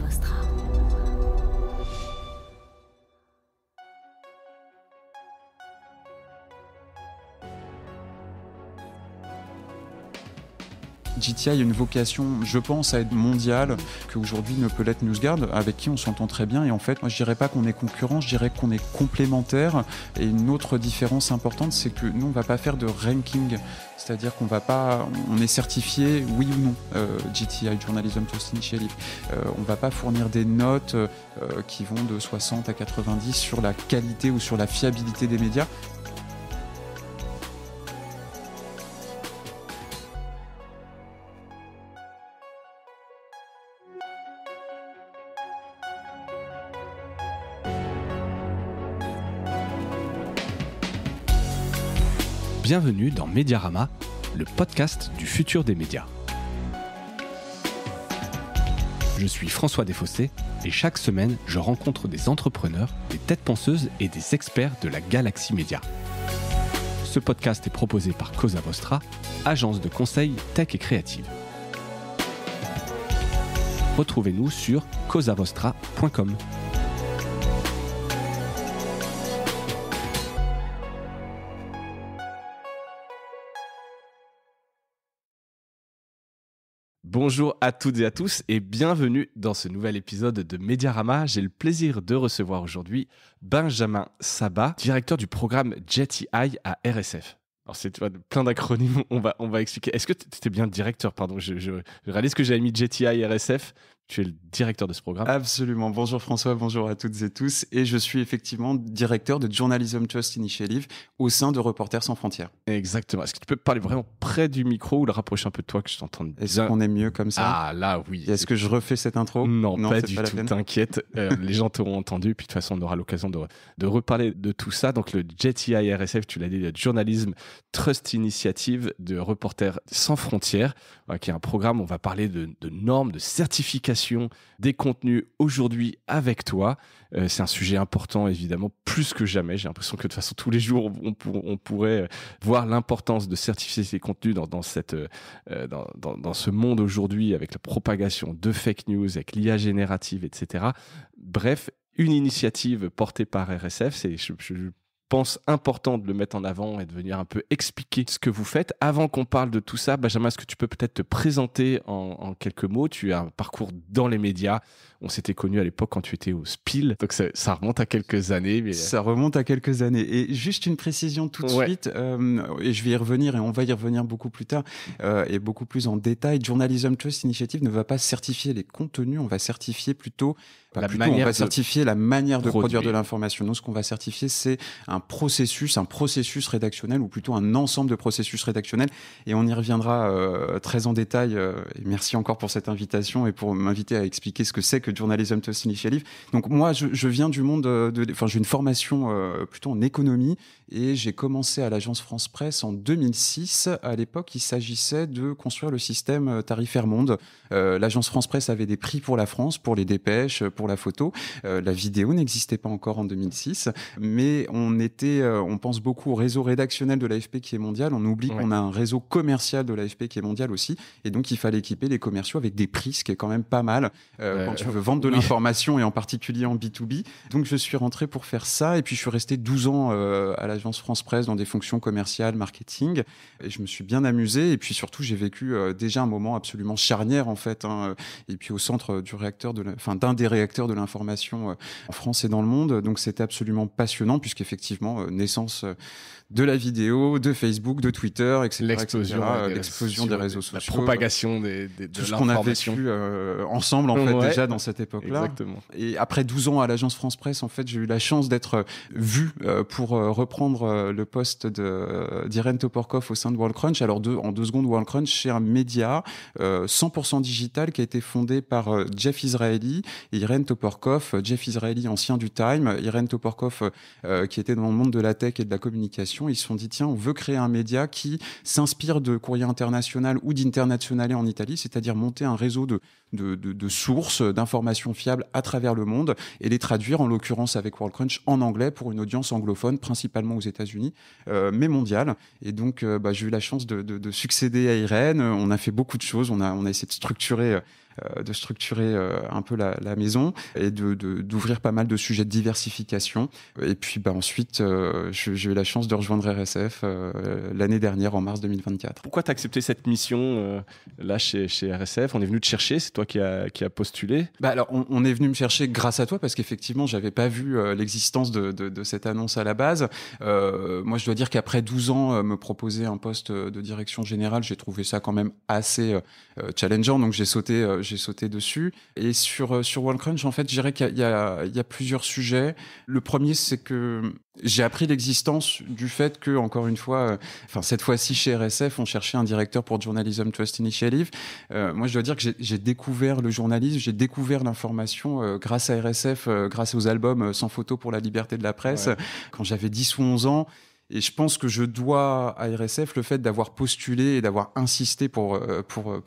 Vostra. GTI a une vocation, je pense, à être mondiale, qu'aujourd'hui ne peut l'être NewsGuard, avec qui on s'entend très bien. Et en fait, moi, je dirais pas qu'on est concurrents, je dirais qu'on est complémentaires. Et une autre différence importante, c'est que nous, on va pas faire de ranking. C'est-à-dire qu'on va pas, on est certifié, oui ou non, GTI, Journalism Trust Initiative. On va pas fournir des notes qui vont de 60 à 90 sur la qualité ou sur la fiabilité des médias. Bienvenue dans Mediarama, le podcast du futur des médias. Je suis François Desfossés et chaque semaine, je rencontre des entrepreneurs, des têtes penseuses et des experts de la galaxie média. Ce podcast est proposé par Cosa Vostra, agence de conseil tech et créative. Retrouvez-nous sur cosavostra.com. Bonjour à toutes et à tous et bienvenue dans ce nouvel épisode de Mediarama. J'ai le plaisir de recevoir aujourd'hui Benjamin Sabat, directeur du programme GTI à RSF. Alors c'est plein d'acronymes, on va expliquer. Est-ce que tu étais bien directeur, pardon, je réalise que j'avais mis GTI RSF. Tu es le directeur de ce programme. Absolument. Bonjour François, bonjour à toutes et tous. Et je suis effectivement directeur de Journalism Trust Initiative au sein de Reporters sans frontières. Exactement. Est-ce que tu peux parler vraiment près du micro ou le rapprocher un peu de toi que je t'entende bien? Est-ce qu'on est mieux comme ça? Ah là, oui. Et est-ce que je refais cette intro? Non, pas du tout. T'inquiète. Les gens t'auront entendu. Puis de toute façon, on aura l'occasion de reparler de tout ça. Donc le GTI RSF, tu l'as dit, le Journalism Trust Initiative de Reporters sans frontières, qui est un programme où on va parler de normes, de certification des contenus aujourd'hui avec toi. C'est un sujet important, évidemment, plus que jamais. J'ai l'impression que de toute façon, tous les jours, on pourrait voir l'importance de certifier ces contenus dans ce monde aujourd'hui, avec la propagation de fake news, avec l'IA générative, etc. Bref, une initiative portée par RSF, je pense important de le mettre en avant et de venir un peu expliquer ce que vous faites. Avant qu'on parle de tout ça, Benjamin, est-ce que tu peux peut-être te présenter en quelques mots? Tu as un parcours dans les médias. On s'était connus à l'époque quand tu étais au Spiel. Donc ça remonte à quelques années. Mais... Ça remonte à quelques années. Et juste une précision tout de suite, et je vais y revenir et on va y revenir beaucoup plus tard et beaucoup plus en détail. Journalism Trust Initiative ne va pas certifier les contenus, on va certifier plutôt certifier la manière de produire de l'information. Nous, ce qu'on va certifier, c'est un processus rédactionnel ou plutôt un ensemble de processus rédactionnels. Et on y reviendra très en détail. Et merci encore pour cette invitation et pour m'inviter à expliquer ce que c'est que Journalism Trust Initiative. Donc moi, je viens du monde j'ai une formation plutôt en économie et j'ai commencé à l'agence France Presse en 2006. À l'époque, il s'agissait de construire le système tarifaire monde. L'agence France Presse avait des prix pour la France, pour les dépêches, pour la photo. La vidéo n'existait pas encore en 2006, mais on pense beaucoup au réseau rédactionnel de l'AFP qui est mondial. On oublie qu'on a un réseau commercial de l'AFP qui est mondial aussi. Et donc, il fallait équiper les commerciaux avec des prix, ce qui est quand même pas mal quand tu veux vendre de l'information et en particulier en B2B. Donc, je suis rentré pour faire ça. Et puis, je suis resté 12 ans à l'agence France Presse dans des fonctions commerciales, marketing. Et je me suis bien amusé. Et puis, surtout, j'ai vécu déjà un moment absolument charnière, en fait. Et puis, au centre d'un des réacteurs de l'information en France et dans le monde. Donc, c'était absolument passionnant puisqu'effectivement, naissance de la vidéo, de Facebook, de Twitter, etc. L'explosion des réseaux sociaux. La propagation de tout ce qu'on a vécu ensemble, en fait, déjà dans cette époque-là. Exactement. Et après 12 ans à l'agence France Presse, en fait, j'ai eu la chance d'être vu pour reprendre le poste d'Irène Toporkov au sein de WorldCrunch. Alors, en 2 secondes, WorldCrunch, c'est un média 100% digital qui a été fondé par Jeff Israeli et Irène Toporkov. Jeff Israeli, ancien du Time, Irène Toporkov, qui était dans le monde de la tech et de la communication. Ils se sont dit, tiens, on veut créer un média qui s'inspire de Courrier International ou d'Internazionale en Italie, c'est-à-dire monter un réseau de sources, d'informations fiables à travers le monde et les traduire, en l'occurrence avec WorldCrunch, en anglais pour une audience anglophone, principalement aux États-Unis, mais mondiale. Et donc, j'ai eu la chance de succéder à Irène. On a fait beaucoup de choses. On a essayé de structurer de structurer un peu la maison et d'ouvrir pas mal de sujets de diversification. Et puis ensuite, j'ai eu la chance de rejoindre RSF l'année dernière, en mars 2024. Pourquoi tu as accepté cette mission là chez RSF? On est venu te chercher, c'est toi qui a postulé? Alors, on est venu me chercher grâce à toi, parce qu'effectivement, j'avais pas vu l'existence de cette annonce à la base. Moi, je dois dire qu'après 12 ans, me proposer un poste de direction générale, j'ai trouvé ça quand même assez challengeant, donc j'ai sauté dessus. Et sur WorldCrunch, en fait, je dirais qu'il y a plusieurs sujets. Le premier, c'est que j'ai appris l'existence du fait que, encore une fois, cette fois-ci chez RSF, on cherchait un directeur pour Journalism Trust Initiative. Moi, je dois dire que j'ai découvert le journalisme, j'ai découvert l'information grâce à RSF, grâce aux albums Sans photo pour la liberté de la presse, quand j'avais 10 ou 11 ans. Et je pense que je dois à RSF le fait d'avoir postulé et d'avoir insisté pour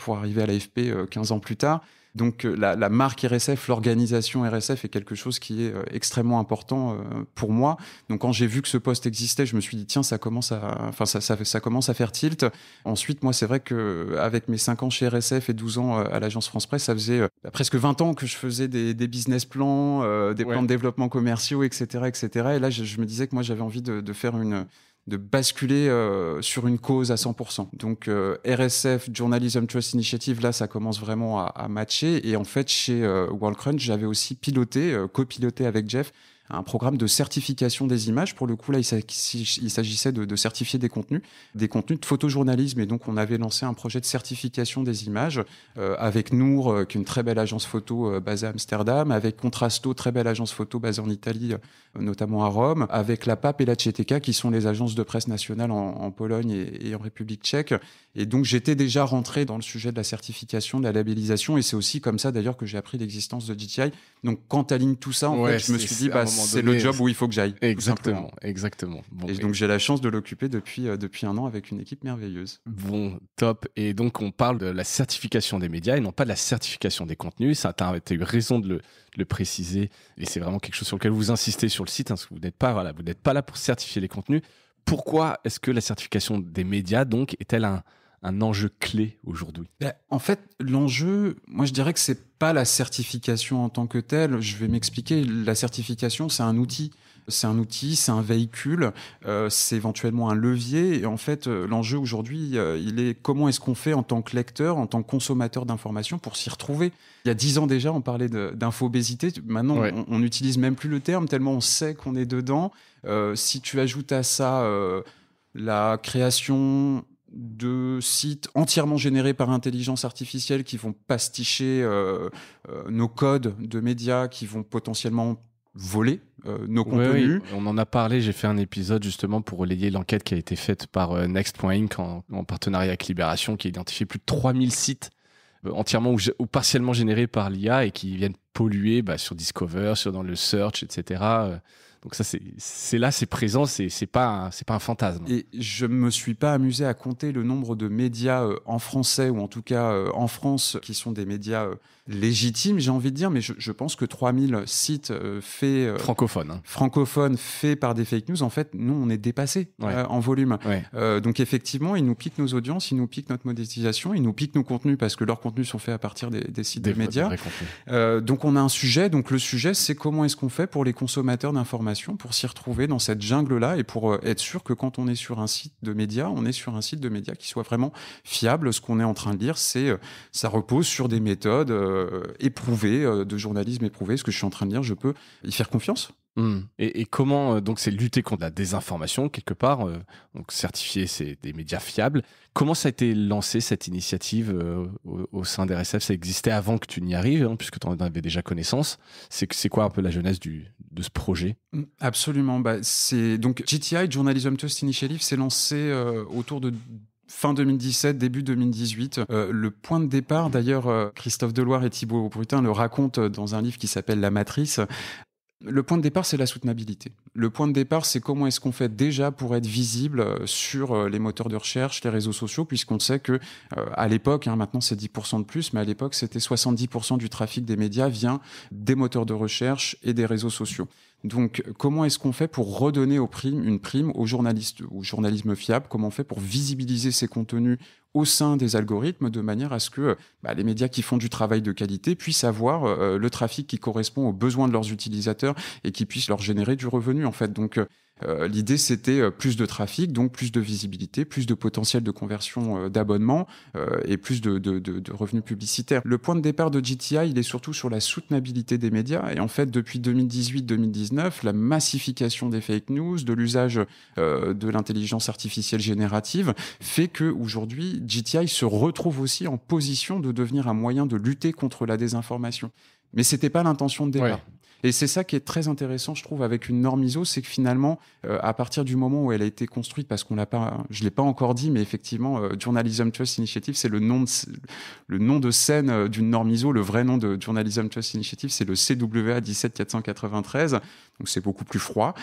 arriver à l'AFP 15 ans plus tard. Donc la marque RSF, l'organisation RSF est quelque chose qui est extrêmement important pour moi. Donc quand j'ai vu que ce poste existait, je me suis dit tiens, ça commence à faire tilt. Ensuite, moi c'est vrai que avec mes 5 ans chez RSF et 12 ans à l'agence France Presse, ça faisait presque 20 ans que je faisais des business plans, des plans de développement commerciaux, etc., etc. Et là je me disais que moi j'avais envie de faire de basculer sur une cause à 100%. Donc RSF, Journalism Trust Initiative, là ça commence vraiment à matcher. Et en fait chez WorldCrunch, j'avais aussi copiloté avec Jeff un programme de certification des images. Pour le coup, là, il s'agissait de certifier des contenus de photojournalisme. Et donc, on avait lancé un projet de certification des images avec Nour, qui est une très belle agence photo basée à Amsterdam, avec Contrasto, très belle agence photo basée en Italie, notamment à Rome, avec la PAP et la CZK, qui sont les agences de presse nationales en Pologne et en République tchèque. Et donc, j'étais déjà rentré dans le sujet de la certification, de la labellisation. Et c'est aussi comme ça, d'ailleurs, que j'ai appris l'existence de GTI. Donc, quand tu alignes tout ça, en fait, je me suis dit, c'est le job où il faut que j'aille. Exactement. Bon, et donc, j'ai la chance de l'occuper depuis un an avec une équipe merveilleuse. Bon, top. Et donc, on parle de la certification des médias et non pas de la certification des contenus. Ça, tu as eu raison de le préciser. Et c'est vraiment quelque chose sur lequel vous insistez sur le site, parce que vous n'êtes pas là pour certifier les contenus. Pourquoi est-ce que la certification des médias, donc, est-elle un enjeu clé aujourd'hui? En fait, l'enjeu, moi je dirais que c'est pas la certification en tant que telle. Je vais m'expliquer. La certification, c'est un outil. C'est un véhicule, c'est éventuellement un levier. Et en fait, l'enjeu aujourd'hui, il est comment est-ce qu'on fait en tant que lecteur, en tant que consommateur d'informations pour s'y retrouver. Il y a 10 ans déjà, on parlait d'infobésité. Maintenant, on n'utilise même plus le terme tellement on sait qu'on est dedans. Si tu ajoutes à ça la création de sites entièrement générés par intelligence artificielle qui vont pasticher nos codes de médias, qui vont potentiellement voler nos contenus. Oui. On en a parlé, j'ai fait un épisode justement pour relayer l'enquête qui a été faite par Next.inc en partenariat avec Libération, qui a identifié plus de 3000 sites entièrement ou partiellement générés par l'IA et qui viennent polluer sur Discover, dans le search, etc. Donc ça, c'est présent, c'est pas un fantasme. Et je me suis pas amusé à compter le nombre de médias en français, ou en tout cas en France, qui sont des médias légitimes, j'ai envie de dire, mais je pense que 3000 sites faits... francophones faits par des fake news, en fait, nous, on est dépassés en volume. Donc effectivement, ils nous piquent nos audiences, ils nous piquent notre monétisation, ils nous piquent nos contenus, parce que leurs contenus sont faits à partir des sites des médias. Donc on a un sujet, donc le sujet, c'est comment est-ce qu'on fait pour les consommateurs d'informations, pour s'y retrouver dans cette jungle-là et pour être sûr que quand on est sur un site de médias, on est sur un site de médias qui soit vraiment fiable. Ce qu'on est en train de lire, ça repose sur des méthodes éprouvées, de journalisme éprouvé. Ce que je suis en train de lire, je peux y faire confiance. Et comment, donc c'est lutter contre la désinformation quelque part, donc certifier c'est des médias fiables. Comment ça a été lancé cette initiative au sein d'RSF? Ça existait avant que tu n'y arrives, puisque tu en avais déjà connaissance. C'est quoi un peu la genèse de ce projet? Absolument. Donc JTI, Journalism Trust Initiative, s'est lancé autour de fin 2017, début 2018. Le point de départ, d'ailleurs, Christophe Deloire et Thibaut Brutin le racontent dans un livre qui s'appelle La Matrice. Le point de départ, c'est la soutenabilité. Le point de départ, c'est comment est-ce qu'on fait déjà pour être visible sur les moteurs de recherche, les réseaux sociaux, puisqu'on sait que à l'époque, maintenant c'est 10% de plus, mais à l'époque c'était 70% du trafic des médias vient des moteurs de recherche et des réseaux sociaux. Donc, comment est-ce qu'on fait pour redonner une prime aux journalistes, au journalisme fiable? Comment on fait pour visibiliser ces contenus au sein des algorithmes de manière à ce que les médias qui font du travail de qualité puissent avoir le trafic qui correspond aux besoins de leurs utilisateurs et qui puisse leur générer du revenu en fait. Donc l'idée c'était plus de trafic, donc plus de visibilité, plus de potentiel de conversion d'abonnements et plus de revenus publicitaires. Le point de départ de GTI, il est surtout sur la soutenabilité des médias et en fait depuis 2018-2019, la massification des fake news, de l'usage de l'intelligence artificielle générative fait que aujourd'hui GTI se retrouve aussi en position de devenir un moyen de lutter contre la désinformation. Mais c'était pas l'intention de départ. Ouais. Et c'est ça qui est très intéressant, je trouve, avec une norme ISO, c'est que finalement, à partir du moment où elle a été construite, parce qu'on l'a pas, je l'ai pas encore dit, mais effectivement, Journalism Trust Initiative, c'est le nom de scène d'une norme ISO. Le vrai nom de Journalism Trust Initiative, c'est le CWA 17493. Donc c'est beaucoup plus froid,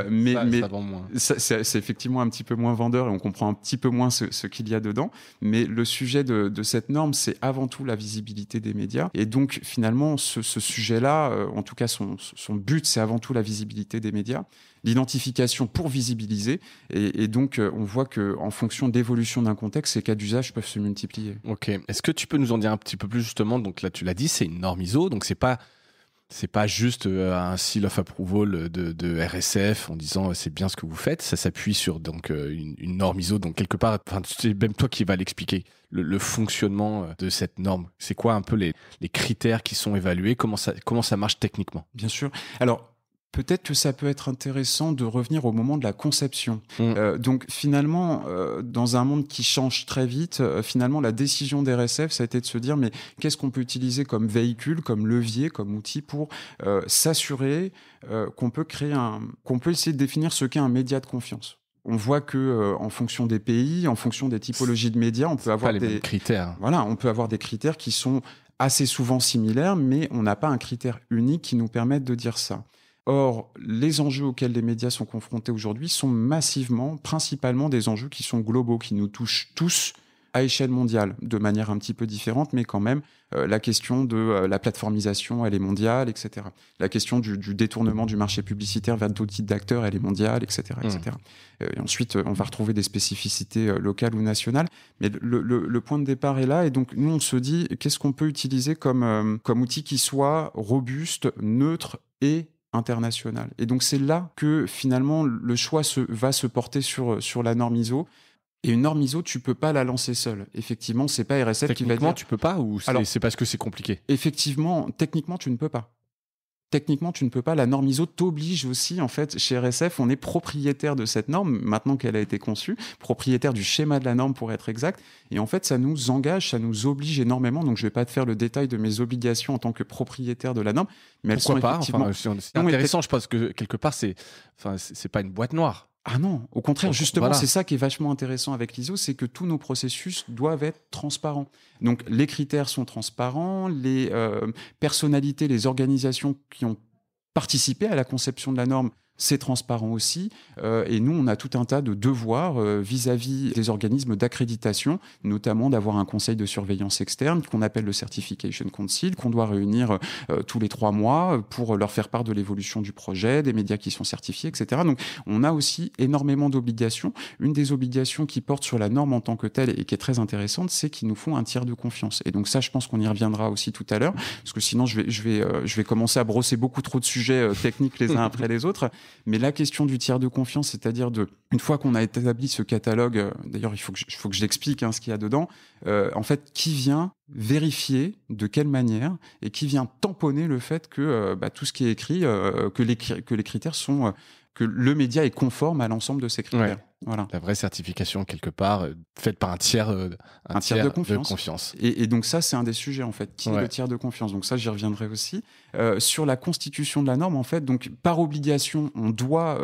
mais ça vend moins. C'est effectivement un petit peu moins vendeur et on comprend un petit peu moins ce qu'il y a dedans. Mais le sujet de cette norme, c'est avant tout la visibilité des médias. Et donc finalement, ce sujet-là, en tout cas son but, c'est avant tout la visibilité des médias, l'identification pour visibiliser. Et donc on voit que en fonction d'évolution d'un contexte, ces cas d'usage peuvent se multiplier. Ok. Est-ce que tu peux nous en dire un petit peu plus justement? Donc là, tu l'as dit, c'est une norme ISO, donc c'est pas juste un seal of approval de RSF en disant c'est bien ce que vous faites. Ça s'appuie sur donc une norme ISO. Donc quelque part, c'est même toi qui vas l'expliquer, le fonctionnement de cette norme. C'est quoi un peu les critères qui sont évalués? Comment ça marche techniquement? Bien sûr. Alors, peut-être que ça peut être intéressant de revenir au moment de la conception. Donc finalement, dans un monde qui change très vite, finalement la décision d'RSF, ça a été de se dire mais qu'est-ce qu'on peut utiliser comme véhicule, comme levier, comme outil pour s'assurer qu'on peut essayer de définir ce qu'est un média de confiance. On voit que en fonction des pays, en fonction des typologies de médias, on peut avoir mêmes critères. Voilà, on peut avoir des critères qui sont assez souvent similaires, mais on n'a pas un critère unique qui nous permette de dire ça. Or, les enjeux auxquels les médias sont confrontés aujourd'hui sont principalement des enjeux qui sont globaux, qui nous touchent tous à échelle mondiale, de manière un petit peu différente, mais quand même, la question de la plateformisation, elle est mondiale, etc. La question du détournement du marché publicitaire vers d'autres types d'acteurs, elle est mondiale, etc. etc. Et ensuite, on va retrouver des spécificités locales ou nationales. Mais le point de départ est là. Et donc, nous, on se dit, qu'est-ce qu'on peut utiliser comme outil qui soit robuste, neutre et international. Et donc, c'est là que, finalement, le choix va se porter sur la norme ISO. Et une norme ISO, tu peux pas la lancer seule. Effectivement, c'est pas RSF qui va dire... Techniquement, tu peux pas ou c'est parce que c'est compliqué? Effectivement, techniquement, tu ne peux pas. Techniquement, tu ne peux pas. La norme ISO t'oblige aussi, en fait, chez RSF, on est propriétaire de cette norme, maintenant qu'elle a été conçue, propriétaire du schéma de la norme pour être exact. Et en fait, ça nous engage, ça nous oblige énormément. Donc, je vais pas te faire le détail de mes obligations en tant que propriétaire de la norme, mais elles sont effectivement... c'est intéressant, je pense que quelque part, c'est pas une boîte noire. Ah non, au contraire, justement, voilà. C'est ça qui est vachement intéressant avec l'ISO, c'est que tous nos processus doivent être transparents. Donc, les critères sont transparents, les personnalités, les organisations qui ont participé à la conception de la norme, c'est transparent aussi. Et nous, on a tout un tas de devoirs vis-à-vis des organismes d'accréditation, notamment d'avoir un conseil de surveillance externe qu'on appelle le Certification Council, qu'on doit réunir tous les 3 mois pour leur faire part de l'évolution du projet, des médias qui sont certifiés, etc. Donc, on a aussi énormément d'obligations. Une des obligations qui porte sur la norme en tant que telle et qui est très intéressante, c'est qu'ils nous font un tiers de confiance. Et donc ça, je pense qu'on y reviendra aussi tout à l'heure, parce que sinon, je vais commencer à brosser beaucoup trop de sujets techniques les uns après les autres. Mais la question du tiers de confiance, c'est-à-dire une fois qu'on a établi ce catalogue, d'ailleurs il faut que je l'explique ce qu'il y a dedans, en fait, qui vient vérifier de quelle manière et qui vient tamponner le fait que tout ce qui est écrit, que les critères sont... que le média est conforme à l'ensemble de ces critères. Ouais. Voilà. La vraie certification, quelque part, faite par un tiers de confiance. Et donc ça, c'est un des sujets, en fait, qui est le tiers de confiance. Donc ça, j'y reviendrai aussi. Sur la constitution de la norme, en fait, donc par obligation, on doit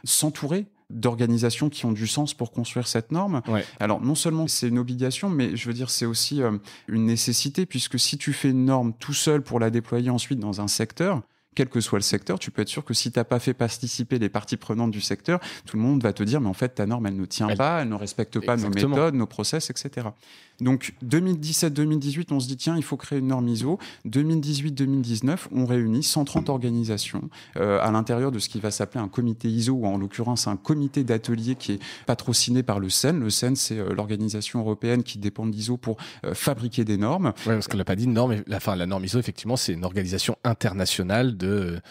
s'entourer d'organisations qui ont du sens pour construire cette norme. Ouais. Alors, non seulement c'est une obligation, mais je veux dire, c'est aussi une nécessité, puisque si tu fais une norme tout seul pour la déployer ensuite dans un secteur, quel que soit le secteur, tu peux être sûr que si tu n'as pas fait participer les parties prenantes du secteur, tout le monde va te dire mais en fait ta norme elle ne tient pas, elle ne respecte pas nos méthodes, nos process, etc. Donc 2017-2018, on se dit tiens, il faut créer une norme ISO. 2018-2019, on réunit 130 organisations à l'intérieur de ce qui va s'appeler un comité ISO, ou en l'occurrence un comité d'atelier qui est patrociné par le CEN. Le CEN, c'est l'organisation européenne qui dépend de l'ISO pour fabriquer des normes. Oui, parce qu'on l'a pas dit, la norme ISO, effectivement, c'est une organisation internationale de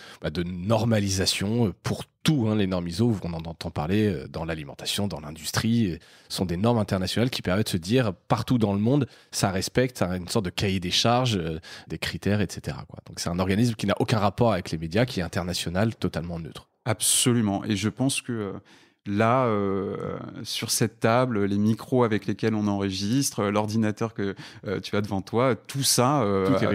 normalisation pour tout, les normes ISO, on en entend parler dans l'alimentation, dans l'industrie, sont des normes internationales qui permettent de se dire partout dans le monde, ça respecte une sorte de cahier des charges, des critères, etc. Donc c'est un organisme qui n'a aucun rapport avec les médias, qui est international, totalement neutre. Absolument. Et je pense que là, sur cette table, les micros avec lesquels on enregistre, l'ordinateur que tu as devant toi, tout ça tout est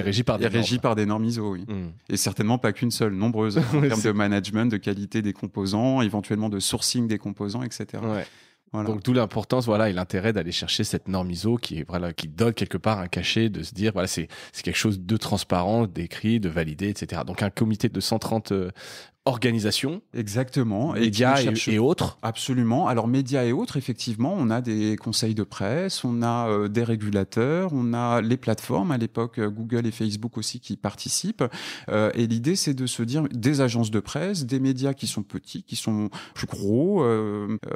régi par des normes ISO, oui. Et certainement pas qu'une seule, nombreuses, en termes de management, de qualité des composants, éventuellement de sourcing des composants, etc. Ouais. Voilà. Donc d'où l'importance et l'intérêt d'aller chercher cette norme ISO qui donne quelque part un cachet, de se dire c'est quelque chose de transparent, d'écrit, de validé, etc. Donc un comité de 130 organisations. Exactement. Médias et autres. Absolument. Alors médias et autres, effectivement, on a des conseils de presse, on a des régulateurs, on a les plateformes, à l'époque Google et Facebook aussi qui participent. Et l'idée, c'est de se dire des agences de presse, des médias qui sont petits, qui sont plus gros,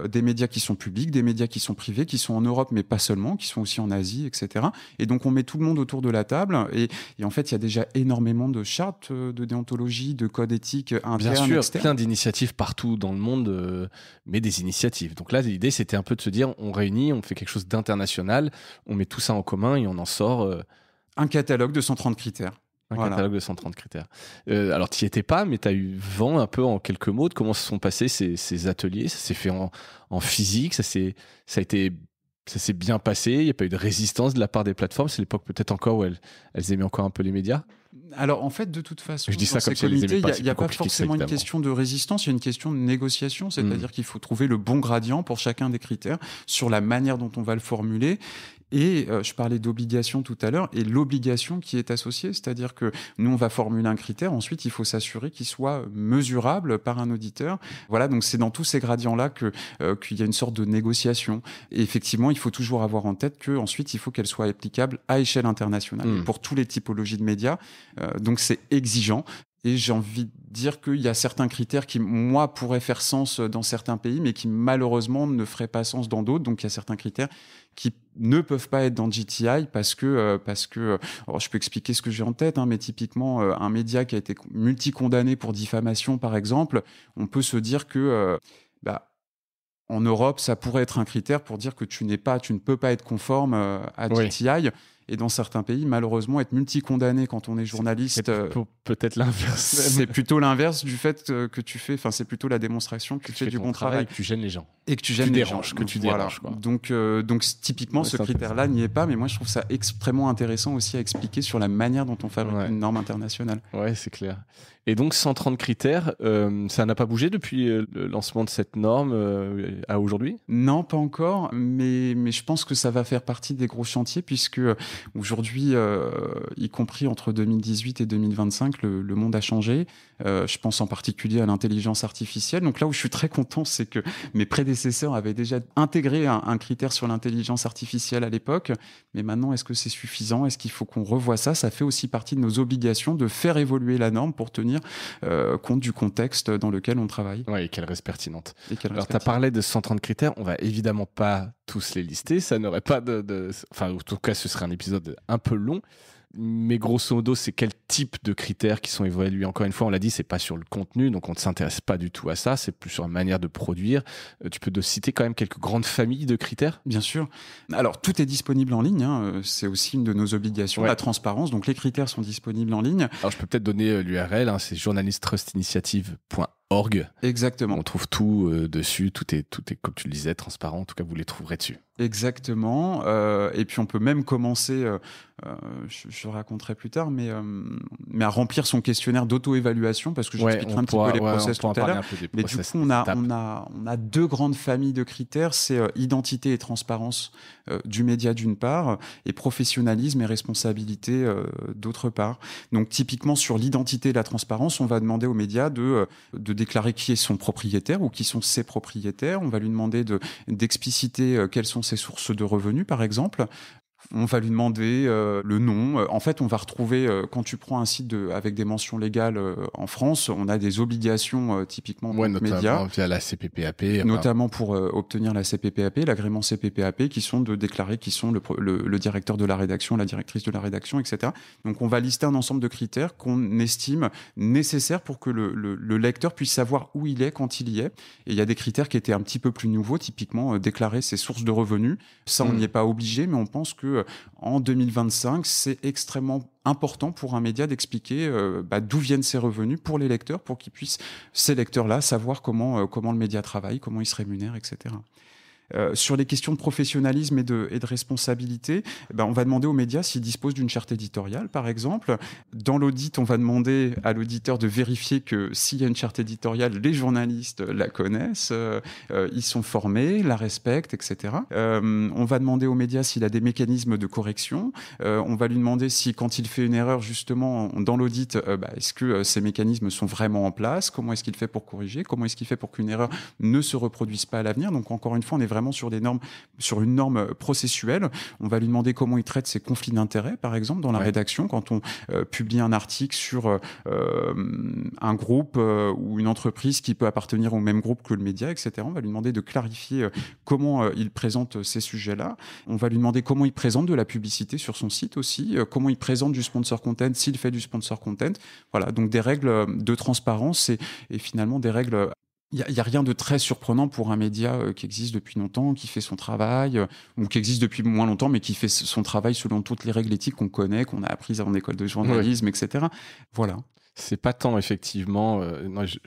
des médias qui sont publics, des médias qui sont privés, qui sont en Europe, mais pas seulement, qui sont aussi en Asie, etc. Et donc, on met tout le monde autour de la table. Et en fait, il y a déjà énormément de chartes de déontologie, de codes éthiques internes. Bien sûr, plein d'initiatives partout dans le monde, mais des initiatives. Donc là, l'idée, c'était un peu de se dire, on réunit, on fait quelque chose d'international, on met tout ça en commun et on en sort... un catalogue de 130 critères. Catalogue de 130 critères. Alors, tu n'y étais pas, mais tu as eu vent un peu en quelques mots de comment se sont passés ces ateliers. Ça s'est fait en physique, ça s'est bien passé, il n'y a pas eu de résistance de la part des plateformes. C'est l'époque peut-être encore où elles aimaient encore un peu les médias. Alors en fait, de toute façon, je dis ça dans comme ces comités, il n'y a pas forcément une question de résistance, il y a une question de négociation, c'est-à-dire qu'il faut trouver le bon gradient pour chacun des critères sur la manière dont on va le formuler. Et je parlais d'obligation tout à l'heure, et l'obligation qui est associée, c'est-à-dire que nous, on va formuler un critère, ensuite, il faut s'assurer qu'il soit mesurable par un auditeur. Voilà, donc c'est dans tous ces gradients-là qu'il y a une sorte de négociation. Et effectivement, il faut toujours avoir en tête qu'ensuite, il faut qu'elle soit applicable à échelle internationale, pour toutes les typologies de médias. Donc c'est exigeant. Et j'ai envie de dire qu'il y a certains critères qui, moi, pourraient faire sens dans certains pays, mais qui, malheureusement, ne feraient pas sens dans d'autres. Donc, il y a certains critères qui ne peuvent pas être dans GTI parce que alors je peux expliquer ce que j'ai en tête, mais typiquement, un média qui a été multi-condamné pour diffamation, par exemple, on peut se dire que, en Europe, ça pourrait être un critère pour dire que tu ne peux pas être conforme à GTI. Et dans certains pays, malheureusement, être multi-condamné quand on est journaliste... C'est peut-être l'inverse. C'est plutôt l'inverse du fait que tu fais... Enfin, c'est plutôt la démonstration que tu fais du bon travail. Et que tu gênes les gens. Et que tu gênes les gens. Que tu déranges. Quoi. Donc typiquement, ce critère-là n'y est pas. Mais moi, je trouve ça extrêmement intéressant aussi à expliquer sur la manière dont on fabrique une norme internationale. Ouais, c'est clair. Et donc, 130 critères, ça n'a pas bougé depuis le lancement de cette norme à aujourd'hui ? Non, pas encore. Mais je pense que ça va faire partie des gros chantiers puisque... Aujourd'hui, y compris entre 2018 et 2025, le monde a changé. Je pense en particulier à l'intelligence artificielle. Donc là où je suis très content, c'est que mes prédécesseurs avaient déjà intégré un critère sur l'intelligence artificielle à l'époque. Mais maintenant, est-ce que c'est suffisant ? Est-ce qu'il faut qu'on revoie ça ? Ça fait aussi partie de nos obligations de faire évoluer la norme pour tenir compte du contexte dans lequel on travaille. Oui, et qu'elle reste pertinente. Alors, tu as parlé de 130 critères. On va évidemment pas tous les lister. Ça n'aurait pas Enfin, en tout cas, ce serait un épisode un peu long. Mais grosso modo, c'est quel type de critères qui sont évalués ? Encore une fois, on l'a dit, c'est pas sur le contenu, donc on ne s'intéresse pas du tout à ça, c'est plus sur la manière de produire. Tu peux citer quand même quelques grandes familles de critères ? Bien sûr. Alors, tout est disponible en ligne, c'est aussi une de nos obligations, la transparence, donc les critères sont disponibles en ligne. Alors, je peux peut-être donner l'URL, c'est journalisttrustinitiative.org. Exactement. On trouve tout dessus, tout est, comme tu le disais, transparent, en tout cas, vous les trouverez dessus. Exactement. Et puis on peut même commencer, je raconterai plus tard, mais à remplir son questionnaire d'auto-évaluation, parce que j'expliquerai un petit peu les process tout à l'heure. Mais du coup, on a deux grandes familles de critères, c'est identité et transparence du média d'une part, et professionnalisme et responsabilité d'autre part. Donc typiquement sur l'identité et la transparence, on va demander aux médias de déclarer qui est son propriétaire ou qui sont ses propriétaires. On va lui demander d'expliciter quelles sont ses sources de revenus, par exemple. On va lui demander le nom. En fait, on va retrouver, quand tu prends un site avec des mentions légales en France, on a des obligations typiquement notamment médias. Via la CPPAP. Notamment pour obtenir la CPPAP, l'agrément CPPAP, qui sont de déclarer qui sont le directeur de la rédaction, la directrice de la rédaction, etc. Donc on va lister un ensemble de critères qu'on estime nécessaires pour que le lecteur puisse savoir où il est quand il y est. Et il y a des critères qui étaient un petit peu plus nouveaux, typiquement déclarer ses sources de revenus. Ça, on n'y est pas obligé, mais on pense que en 2025, c'est extrêmement important pour un média d'expliquer d'où viennent ses revenus pour les lecteurs, pour qu'ils puissent, ces lecteurs-là, savoir comment le média travaille, comment il se rémunère, etc. Sur les questions de professionnalisme et de responsabilité, on va demander aux médias s'ils disposent d'une charte éditoriale, par exemple. Dans l'audit, on va demander à l'auditeur de vérifier que s'il y a une charte éditoriale, les journalistes la connaissent, ils sont formés, la respectent, etc. On va demander aux médias s'il a des mécanismes de correction. On va lui demander si, quand il fait une erreur, justement, dans l'audit, est-ce que ces mécanismes sont vraiment en place? Comment est-ce qu'il fait pour corriger? Comment est-ce qu'il fait pour qu'une erreur ne se reproduise pas à l'avenir? Donc, encore une fois, on est vraiment sur une norme processuelle. On va lui demander comment il traite ses conflits d'intérêts, par exemple, dans la rédaction, quand on publie un article sur un groupe ou une entreprise qui peut appartenir au même groupe que le média, etc. On va lui demander de clarifier comment il présente ces sujets-là. On va lui demander comment il présente de la publicité sur son site aussi, comment il présente du sponsor content, s'il fait du sponsor content. Voilà, donc des règles de transparence et finalement des règles. Il y a rien de très surprenant pour un média qui existe depuis longtemps, qui fait son travail, ou qui existe depuis moins longtemps, mais qui fait son travail selon toutes les règles éthiques qu'on connaît, qu'on a apprises en école de journalisme, etc. Voilà. C'est pas tant, effectivement, non, je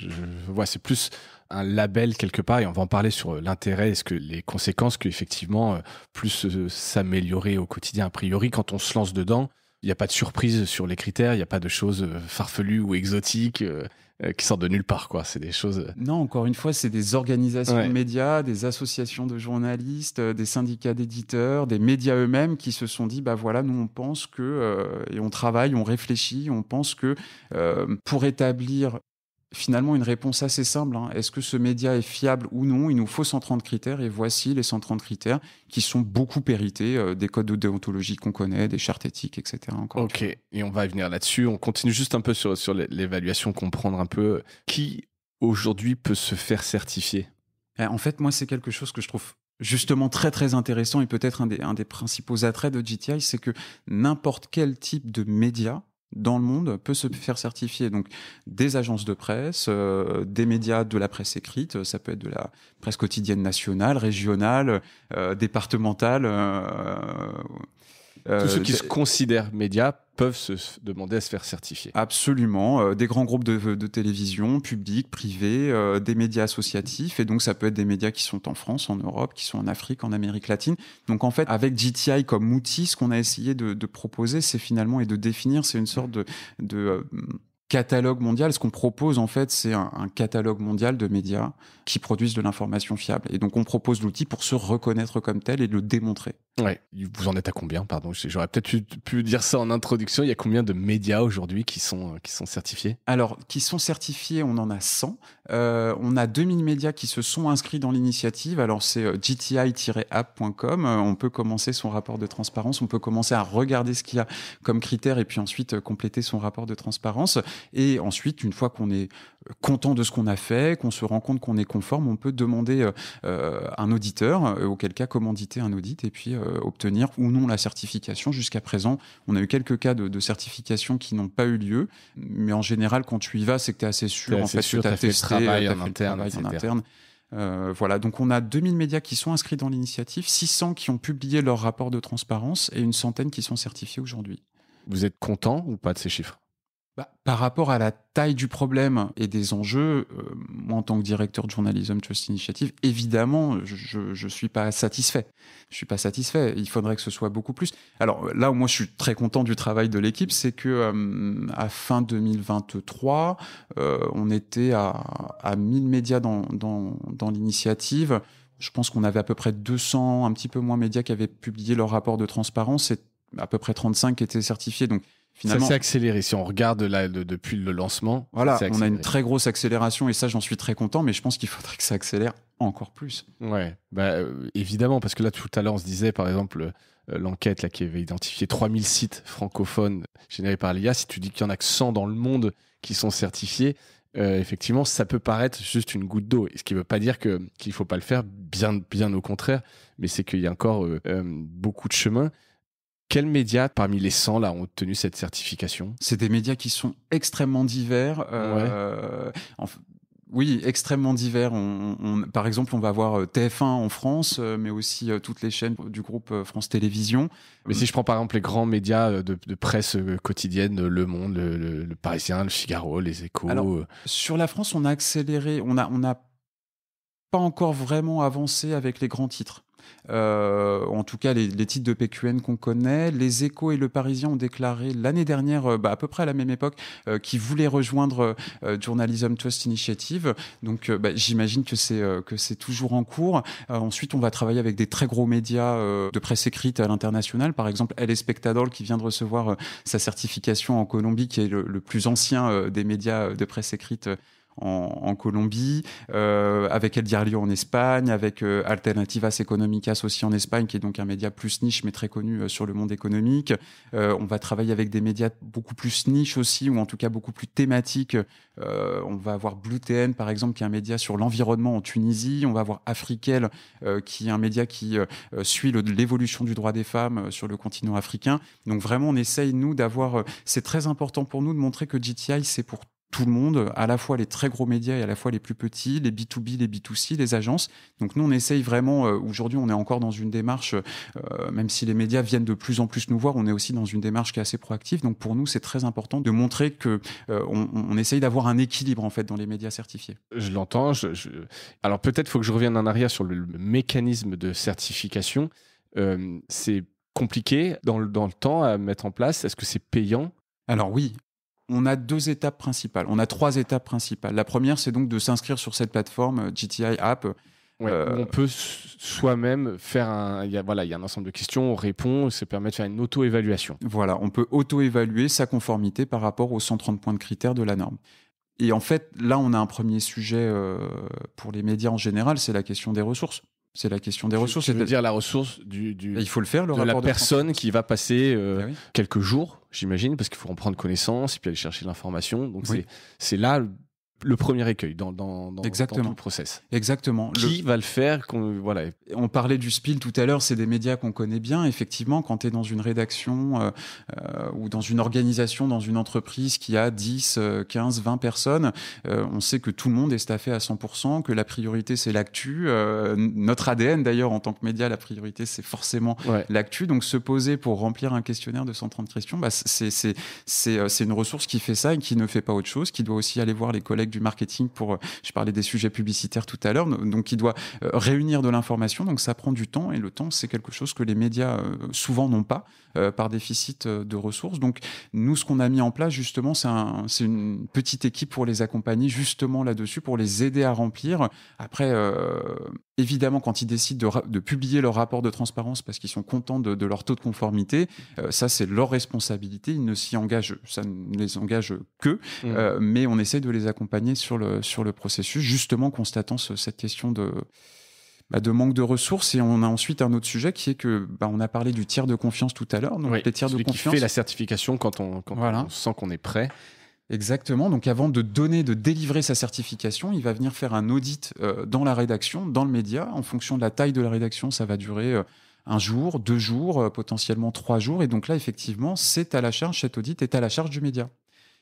vois, c'est plus un label quelque part, et on va en parler sur l'intérêt, est-ce que les conséquences que, effectivement, plus s'améliorer au quotidien. A priori, quand on se lance dedans, il n'y a pas de surprise sur les critères, il n'y a pas de choses farfelues ou exotiques qui sortent de nulle part, quoi. C'est des choses. Non, encore une fois, c'est des organisations de médias, des associations de journalistes, des syndicats d'éditeurs, des médias eux-mêmes qui se sont dit, voilà, nous on pense que, et on travaille, on réfléchit, on pense que pour établir finalement une réponse assez simple, est-ce que ce média est fiable ou non? Il nous faut 130 critères, et voici les 130 critères qui sont beaucoup hérités des codes de déontologie qu'on connaît, des chartes éthiques, etc. Ok, et on va venir là-dessus. On continue juste un peu sur l'évaluation, comprendre un peu qui aujourd'hui peut se faire certifier. En fait, moi, c'est quelque chose que je trouve justement très très intéressant, et peut-être un des principaux attraits de JTI, c'est que n'importe quel type de média dans le monde peut se faire certifier. Donc des agences de presse, des médias de la presse écrite, ça peut être de la presse quotidienne nationale, régionale, départementale. Tous ceux qui se considèrent médias peuvent se demander à se faire certifier. Absolument. Des grands groupes de télévision, publics, privés, des médias associatifs. Et donc, ça peut être des médias qui sont en France, en Europe, qui sont en Afrique, en Amérique latine. Donc, en fait, avec JTI comme outil, ce qu'on a essayé de proposer, c'est finalement, et de définir, c'est une sorte de catalogue mondial. Ce qu'on propose, en fait, c'est un catalogue mondial de médias qui produisent de l'information fiable. Et donc, on propose l'outil pour se reconnaître comme tel et le démontrer. Ouais. Vous en êtes à combien, pardon? J'aurais peut-être pu dire ça en introduction. Il y a combien de médias aujourd'hui qui sont certifiés? Alors, qui sont certifiés, on en a 100. On a 2000 médias qui se sont inscrits dans l'initiative. Alors, c'est jti-app.com. On peut commencer son rapport de transparence. On peut commencer à regarder ce qu'il y a comme critères et puis ensuite compléter son rapport de transparence. Et ensuite, une fois qu'on est content de ce qu'on a fait, qu'on se rend compte qu'on est conforme, on peut demander un auditeur, auquel cas commanditer un audit et puis obtenir ou non la certification. Jusqu'à présent, on a eu quelques cas de certification qui n'ont pas eu lieu, mais en général, quand tu y vas, c'est que tu es assez sûr, que tu as testé, travail en interne. Voilà, donc on a 2000 médias qui sont inscrits dans l'initiative, 600 qui ont publié leur rapport de transparence et une centaine qui sont certifiés aujourd'hui. Vous êtes content ou pas de ces chiffres? Par rapport à la taille du problème et des enjeux, moi, en tant que directeur de Journalism Trust Initiative, évidemment, je suis pas satisfait. Je suis pas satisfait. Il faudrait que ce soit beaucoup plus. Alors là où moi, je suis très content du travail de l'équipe, c'est que à fin 2023, on était à 1000 médias dans l'initiative. Je pense qu'on avait à peu près 200, un petit peu moins médias qui avaient publié leur rapport de transparence et à peu près 35 qui étaient certifiés. Donc, finalement, ça s'est accéléré. Si on regarde là, depuis le lancement, voilà, on a une très grosse accélération et ça, j'en suis très content, mais je pense qu'il faudrait que ça accélère encore plus. Ouais, évidemment, parce que là, tout à l'heure, on se disait, par exemple, l'enquête là, qui avait identifié 3000 sites francophones générés par l'IA, si tu dis qu'il y en a que 100 dans le monde qui sont certifiés, effectivement, ça peut paraître juste une goutte d'eau. Ce qui ne veut pas dire qu'il ne faut pas le faire, bien au contraire, mais c'est qu'il y a encore beaucoup de chemin. Quels médias parmi les 100 là, ont obtenu cette certification ? C'est des médias qui sont extrêmement divers. Oui, extrêmement divers. Par exemple, on va avoir TF1 en France, mais aussi toutes les chaînes du groupe France Télévisions. Mais si je prends par exemple les grands médias de presse quotidienne, Le Monde, le Parisien, le Figaro, les Échos. Alors, sur la France, on a accéléré. On n'a pas encore vraiment avancé avec les grands titres. En tout cas, les titres de PQN qu'on connaît. Les Échos et Le Parisien ont déclaré l'année dernière, à peu près à la même époque, qu'ils voulaient rejoindre Journalism Trust Initiative. Donc, j'imagine que c'est toujours en cours. Ensuite, on va travailler avec des très gros médias de presse écrite à l'international. Par exemple, El Espectador, qui vient de recevoir sa certification en Colombie, qui est le plus ancien des médias de presse écrite en Colombie, avec El Diario en Espagne, avec Alternativas Económicas aussi en Espagne, qui est donc un média plus niche mais très connu sur le monde économique. On va travailler avec des médias beaucoup plus niche aussi, ou en tout cas beaucoup plus thématiques. On va avoir Blue TN par exemple, qui est un média sur l'environnement en Tunisie. On va avoir Afriquel, qui est un média qui suit l'évolution du droit des femmes sur le continent africain. Donc vraiment, on essaye, nous, d'avoir... c'est très important pour nous de montrer que JTI, c'est pour tout le monde, à la fois les très gros médias et à la fois les plus petits, les B2B, les B2C, les agences. Donc nous, on essaye vraiment, aujourd'hui, on est encore dans une démarche, même si les médias viennent de plus en plus nous voir, on est aussi dans une démarche qui est assez proactive. Donc pour nous, c'est très important de montrer que on essaye d'avoir un équilibre, en fait, dans les médias certifiés. Je l'entends. Alors peut-être faut que je revienne en arrière sur le mécanisme de certification. C'est compliqué dans le temps à mettre en place. Est-ce que c'est payant ? Alors oui. On a 2 étapes principales. On a 3 étapes principales. La première, c'est donc de s'inscrire sur cette plateforme JTI App. Ouais, on peut soi-même faire il y a un ensemble de questions, on répond, ça permet de faire une auto-évaluation. Voilà, on peut auto-évaluer sa conformité par rapport aux 130 points de critères de la norme. Et en fait, là, on a un premier sujet pour les médias en général, c'est la question des ressources. C'est la question des ressources. C'est-à-dire la ressource il faut le faire, le de rapport la personne qui va passer oui. quelques jours, j'imagine, parce qu'il faut en prendre connaissance et puis aller chercher l'information. Donc oui. c'est là le premier écueil dans tout le process. Exactement. Qui va le faire voilà. On parlait du Spill tout à l'heure, c'est des médias qu'on connaît bien. Effectivement, quand tu es dans une rédaction ou dans une organisation, dans une entreprise qui a 10, 15, 20 personnes, on sait que tout le monde est staffé à 100%, que la priorité, c'est l'actu. Notre ADN, d'ailleurs, en tant que média, la priorité, c'est forcément l'actu. Donc, se poser pour remplir un questionnaire de 130 questions, c'est une ressource qui fait ça et qui ne fait pas autre chose, qui doit aussi aller voir les collègues du marketing je parlais des sujets publicitaires tout à l'heure, donc qui doit réunir de l'information, donc ça prend du temps, et le temps, c'est quelque chose que les médias souvent n'ont pas, par déficit de ressources. Donc nous, ce qu'on a mis en place justement, c'est une petite équipe pour les accompagner justement là-dessus, pour les aider à remplir. Après, évidemment, quand ils décident de publier leur rapport de transparence parce qu'ils sont contents de leur taux de conformité, ça c'est leur responsabilité, ils ne s'y engagent, ça ne les engage que, mais on essaie de les accompagner sur le processus, justement constatant cette question de manque de ressources. Et on a ensuite un autre sujet qui est que on a parlé du tiers de confiance tout à l'heure. Donc les tiers de confiance, qui fait la certification quand on sent qu'on est prêt. Exactement. Donc avant de délivrer sa certification, il va venir faire un audit dans la rédaction, dans le média. En fonction de la taille de la rédaction, ça va durer 1 jour, 2 jours, potentiellement 3 jours. Et donc là, effectivement, cet audit est à la charge du média.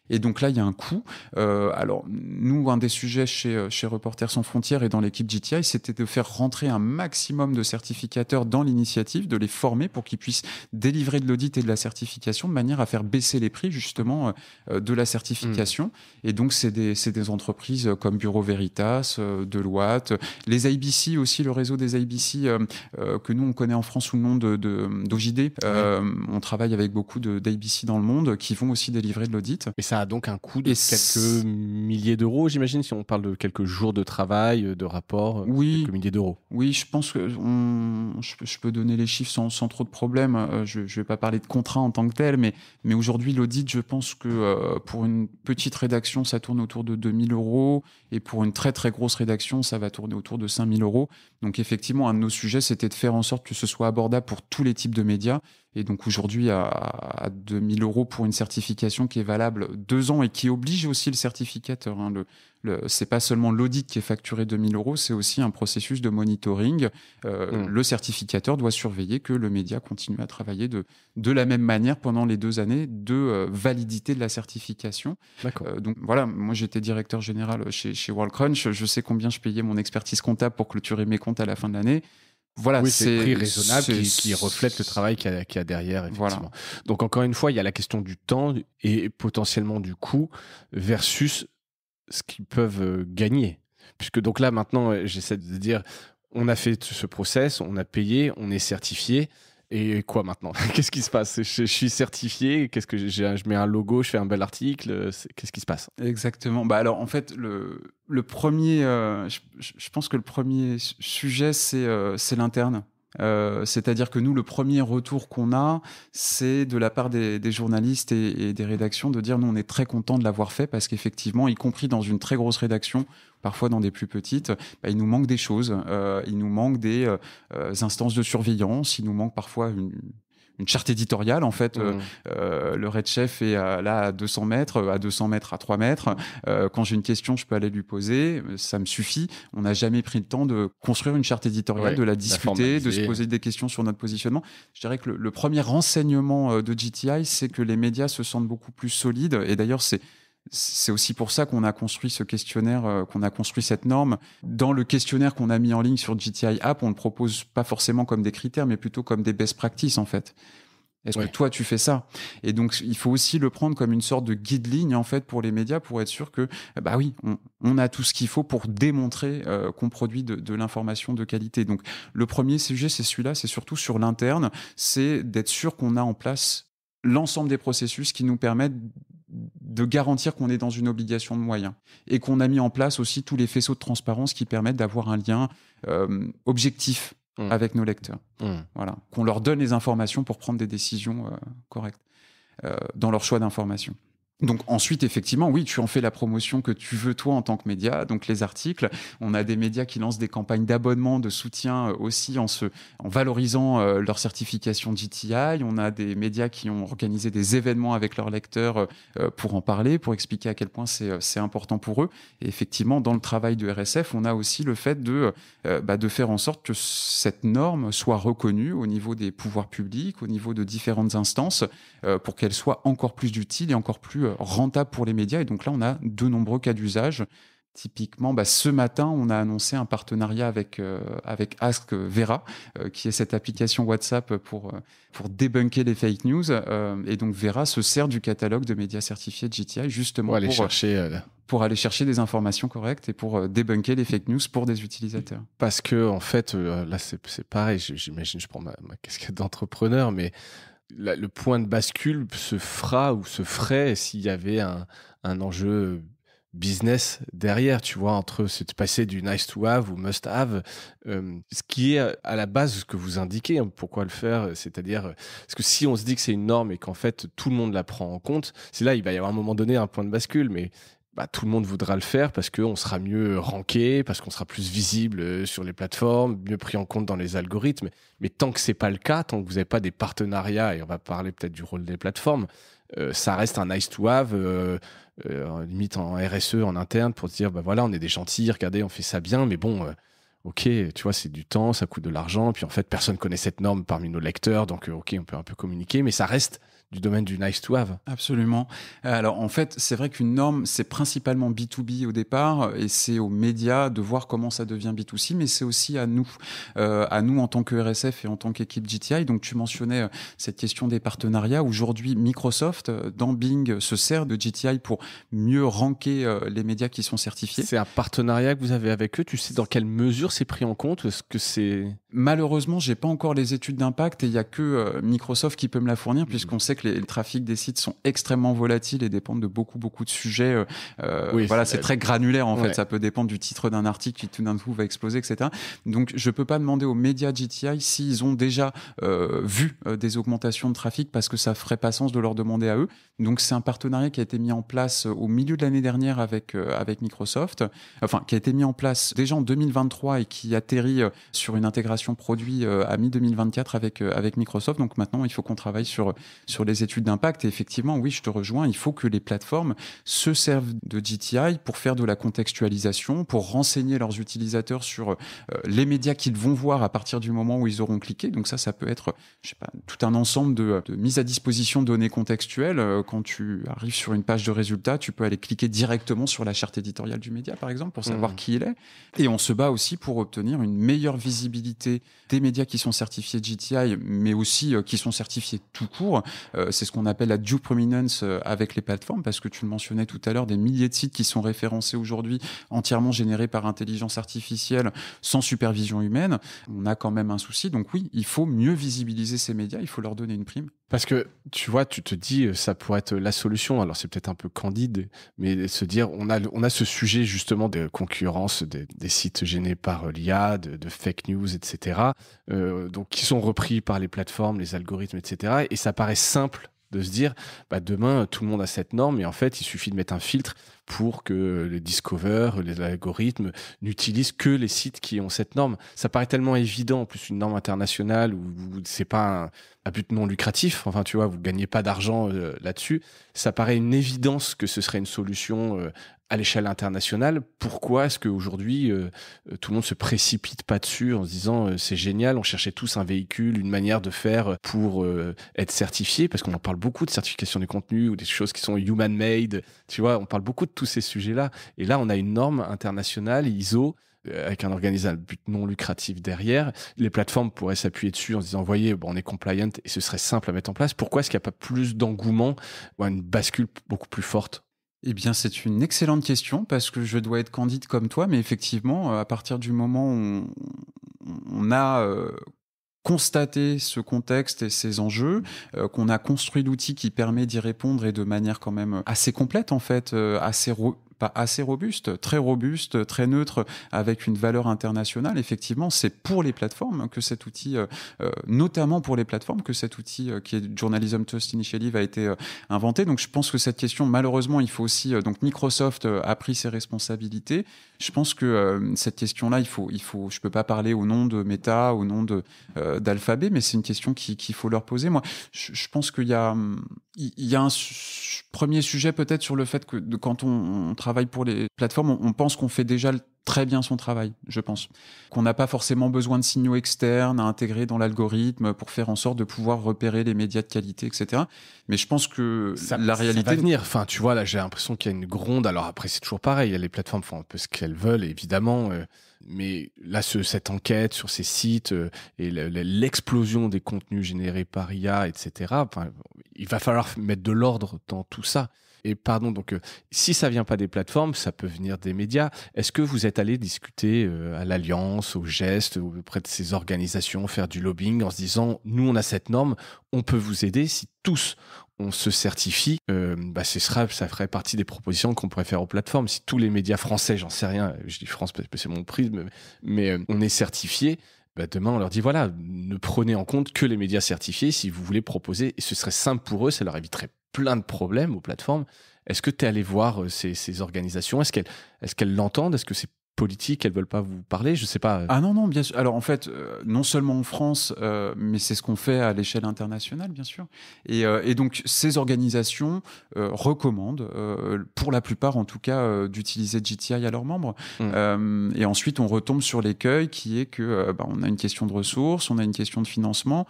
Et donc là, il y a un coût. Alors, nous, un des sujets chez Reporters sans frontières et dans l'équipe GTI, c'était de faire rentrer un maximum de certificateurs dans l'initiative, de les former pour qu'ils puissent délivrer de l'audit et de la certification de manière à faire baisser les prix, justement, de la certification. Et donc, c'est des entreprises comme Bureau Veritas, Deloitte, les ABC aussi, le réseau des ABC que nous, on connaît en France sous le nom d'OJD. On travaille avec beaucoup d'ABC dans le monde qui vont aussi délivrer de l'audit. Et ça a donc un coût de quelques milliers d'euros, j'imagine, si on parle de quelques jours de travail, de rapport, quelques milliers d'euros. Oui, je pense que je peux donner les chiffres sans trop de problème. Je ne vais pas parler de contrat en tant que tel, mais aujourd'hui, l'audit, je pense que pour une petite rédaction, ça tourne autour de 2 000 euros. Et pour une très, très grosse rédaction, ça va tourner autour de 5 000 euros. Donc, effectivement, un de nos sujets, c'était de faire en sorte que ce soit abordable pour tous les types de médias. Et donc, aujourd'hui, à 2 000 euros pour une certification qui est valable 2 ans et qui oblige aussi le certificateur. C'est pas seulement l'audit qui est facturé 2 000 euros, c'est aussi un processus de monitoring. Le certificateur doit surveiller que le média continue à travailler de la même manière pendant les 2 années de validité de la certification. Donc voilà, moi j'étais directeur général chez WorldCrunch. Je sais combien je payais mon expertise comptable pour clôturer mes comptes à la fin de l'année. Voilà, oui, c'est prix raisonnable qui reflète le travail qu'il y a derrière, effectivement. Voilà. Donc, encore une fois, il y a la question du temps et potentiellement du coût versus ce qu'ils peuvent gagner. Puisque donc là, maintenant, j'essaie de dire, on a fait ce process, on a payé, on est certifié. Et quoi maintenant? Qu'est-ce qui se passe? Je suis certifié, qu'est-ce que je mets un logo, je fais un bel article, qu'est-ce qui se passe? Exactement. Alors en fait, le premier, je pense que le premier sujet, c'est l'interne. C'est-à-dire que nous, le premier retour qu'on a, c'est de la part des journalistes et des rédactions de dire nous, on est très contents de l'avoir fait parce qu'effectivement, y compris dans une très grosse rédaction, parfois dans des plus petites, il nous manque des choses. Il nous manque des instances de surveillance, il nous manque parfois une charte éditoriale, en fait. Le Red Chef est là à 200 mètres, à 200 mètres, à 3 mètres. Quand j'ai une question, je peux aller lui poser. Ça me suffit. On n'a jamais pris le temps de construire une charte éditoriale, de la discuter, de se poser des questions sur notre positionnement. Je dirais que le premier renseignement de GTI, c'est que les médias se sentent beaucoup plus solides. Et d'ailleurs, c'est aussi pour ça qu'on a construit ce questionnaire, qu'on a construit cette norme. Dans le questionnaire qu'on a mis en ligne sur GTI App, on ne le propose pas forcément comme des critères, mais plutôt comme des best practices, en fait. Est-ce que toi, tu fais ça? Et donc, il faut aussi le prendre comme une sorte de guide-ligne, en fait, pour les médias, pour être sûr que, oui, on a tout ce qu'il faut pour démontrer qu'on produit de l'information de qualité. Donc, le premier sujet, c'est celui-là, c'est surtout sur l'interne, c'est d'être sûr qu'on a en place l'ensemble des processus qui nous permettent de garantir qu'on est dans une obligation de moyens et qu'on a mis en place aussi tous les faisceaux de transparence qui permettent d'avoir un lien objectif avec nos lecteurs. Voilà. Qu'on leur donne les informations pour prendre des décisions correctes dans leur choix d'information. Donc ensuite, effectivement, oui, tu en fais la promotion que tu veux toi en tant que média, donc les articles. On a des médias qui lancent des campagnes d'abonnement, de soutien aussi en valorisant leur certification GTI. On a des médias qui ont organisé des événements avec leurs lecteurs pour en parler, pour expliquer à quel point c'est important pour eux. Et effectivement, dans le travail de RSF, on a aussi le fait de faire en sorte que cette norme soit reconnue au niveau des pouvoirs publics, au niveau de différentes instances, pour qu'elle soit encore plus utile et encore plus rentable pour les médias. Et donc là, on a de nombreux cas d'usage. Typiquement, ce matin, on a annoncé un partenariat avec Ask Vera, qui est cette application WhatsApp pour débunker les fake news. Et donc, Vera se sert du catalogue de médias certifiés de GTI justement pour aller chercher des informations correctes et pour débunker les fake news pour des utilisateurs. Parce que, en fait, là, c'est pareil. J'imagine, je prends ma casquette d'entrepreneur, mais le point de bascule se ferait s'il y avait un enjeu business derrière, tu vois, entre se passer du nice to have ou must have, ce qui est à la base ce que vous indiquez, pourquoi le faire, c'est-à-dire, parce que si on se dit que c'est une norme et qu'en fait tout le monde la prend en compte, c'est là il va y avoir un moment donné un point de bascule, mais tout le monde voudra le faire parce qu'on sera mieux ranké, parce qu'on sera plus visible sur les plateformes, mieux pris en compte dans les algorithmes. Mais tant que c'est pas le cas, tant que vous n'avez pas des partenariats, et on va parler peut-être du rôle des plateformes, ça reste un nice to have, limite en RSE, en interne, pour se dire, voilà, on est des gentils, regardez, on fait ça bien, mais bon, ok, tu vois, c'est du temps, ça coûte de l'argent, puis en fait, personne connaît cette norme parmi nos lecteurs, donc ok, on peut un peu communiquer, mais ça reste du domaine du nice to have. Absolument. Alors en fait, c'est vrai qu'une norme, c'est principalement B2B au départ, et c'est aux médias de voir comment ça devient B2C, mais c'est aussi à nous en tant que RSF et en tant qu'équipe GTI. Donc tu mentionnais cette question des partenariats. Aujourd'hui, Microsoft, dans Bing, se sert de GTI pour mieux ranker les médias qui sont certifiés. C'est un partenariat que vous avez avec eux. Tu sais dans quelle mesure c'est pris en compte? Est-ce que c'est... Malheureusement, j'ai pas encore les études d'impact et il y a que Microsoft qui peut me la fournir, puisqu'on sait que les trafics des sites sont extrêmement volatiles et dépendent de beaucoup de sujets. Oui, voilà, c'est très granulaire en ouais. fait. Ça peut dépendre du titre d'un article qui tout d'un coup va exploser, etc. Donc, je peux pas demander aux médias GTI s'ils ont déjà vu des augmentations de trafic, parce que ça ferait pas sens de leur demander à eux. Donc, c'est un partenariat qui a été mis en place au milieu de l'année dernière avec Microsoft. Enfin, qui a été mis en place déjà en 2023 et qui atterrit sur une intégration produit à mi-2024 avec Microsoft. Donc maintenant, il faut qu'on travaille sur les études d'impact. Et effectivement, oui, je te rejoins, il faut que les plateformes se servent de GTI pour faire de la contextualisation, pour renseigner leurs utilisateurs sur les médias qu'ils vont voir à partir du moment où ils auront cliqué. Donc ça peut être, je sais pas, tout un ensemble de mise à disposition de données contextuelles. Quand tu arrives sur une page de résultats, tu peux aller cliquer directement sur la charte éditoriale du média, par exemple, pour savoir qui il est. Et on se bat aussi pour obtenir une meilleure visibilité des médias qui sont certifiés GTI, mais aussi qui sont certifiés tout court. C'est ce qu'on appelle la due prominence avec les plateformes, parce que tu le mentionnais tout à l'heure, des milliers de sites qui sont référencés aujourd'hui, entièrement générés par intelligence artificielle, sans supervision humaine. On a quand même un souci. Donc oui, il faut mieux visibiliser ces médias, il faut leur donner une prime. Parce que, tu vois, tu te dis, ça pourrait être la solution. Alors, c'est peut-être un peu candide, mais se dire, on a ce sujet, justement, de concurrence des sites gênés par l'IA, de fake news, etc., donc, qui sont repris par les plateformes, les algorithmes, etc. Et ça paraît simple de se dire, demain, tout le monde a cette norme, et en fait, il suffit de mettre un filtre pour que les discover, les algorithmes n'utilisent que les sites qui ont cette norme. Ça paraît tellement évident, en plus une norme internationale où c'est pas un but non lucratif, enfin tu vois, vous gagnez pas d'argent là-dessus. Ça paraît une évidence que ce serait une solution à l'échelle internationale. Pourquoi est-ce qu'aujourd'hui tout le monde se précipite pas dessus en se disant c'est génial, on cherchait tous un véhicule, une manière de faire pour être certifié, parce qu'on en parle beaucoup de certification du contenu ou des choses qui sont human-made, tu vois, on parle beaucoup de tous ces sujets-là. Et là, on a une norme internationale, ISO, avec un organisme à but non lucratif derrière. Les plateformes pourraient s'appuyer dessus en se disant, voyez, on est compliant et ce serait simple à mettre en place. Pourquoi est-ce qu'il n'y a pas plus d'engouement ou une bascule beaucoup plus forte? Eh bien, c'est une excellente question, parce que je dois être candide comme toi, mais effectivement, à partir du moment où on a constaté ce contexte et ces enjeux, qu'on a construit l'outil qui permet d'y répondre, et de manière quand même assez complète, en fait, pas assez robuste, très neutre, avec une valeur internationale. Effectivement, c'est pour les plateformes que cet outil, notamment pour les plateformes, que cet outil qui est Journalism Trust Initiative a été inventé. Donc je pense que cette question, malheureusement, il faut aussi... donc Microsoft a pris ses responsabilités. Je pense que cette question-là, je peux pas parler au nom de Meta, au nom d'Alphabet, mais c'est une question qu'il faut leur poser. Moi, je pense qu'il y a un premier sujet peut-être sur le fait que quand on travaille pour les plateformes, on pense qu'on fait déjà très bien son travail, je pense. Qu'on n'a pas forcément besoin de signaux externes à intégrer dans l'algorithme pour faire en sorte de pouvoir repérer les médias de qualité, etc. Mais je pense que la réalité... Ça va venir. Enfin, tu vois, là, j'ai l'impression qu'il y a une gronde. Alors après, c'est toujours pareil. Les plateformes font un peu ce qu'elles veulent, évidemment. Mais là, cette enquête sur ces sites et l'explosion des contenus générés par IA, etc., il va falloir mettre de l'ordre dans tout ça. Et pardon, donc si ça vient pas des plateformes, ça peut venir des médias. Est-ce que vous êtes allé discuter à l'Alliance, au Geste, auprès de ces organisations, faire du lobbying en se disant, nous on a cette norme, on peut vous aider si tous on se certifie, ça ferait partie des propositions qu'on pourrait faire aux plateformes. Si tous les médias français, j'en sais rien, je dis France parce que c'est mon prisme, mais on est certifié, demain on leur dit voilà, ne prenez en compte que les médias certifiés si vous voulez proposer, et ce serait simple pour eux, ça leur éviterait plein de problèmes aux plateformes. Est-ce que tu es allé voir ces organisations? Est-ce qu'elles l'entendent? Est-ce que c'est politique, elles veulent pas vous parler, je sais pas. Ah non, bien sûr. Alors en fait, non seulement en France, mais c'est ce qu'on fait à l'échelle internationale, bien sûr. Et donc ces organisations recommandent, pour la plupart en tout cas, d'utiliser GTI à leurs membres. Et ensuite, on retombe sur l'écueil qui est que on a une question de ressources, on a une question de financement,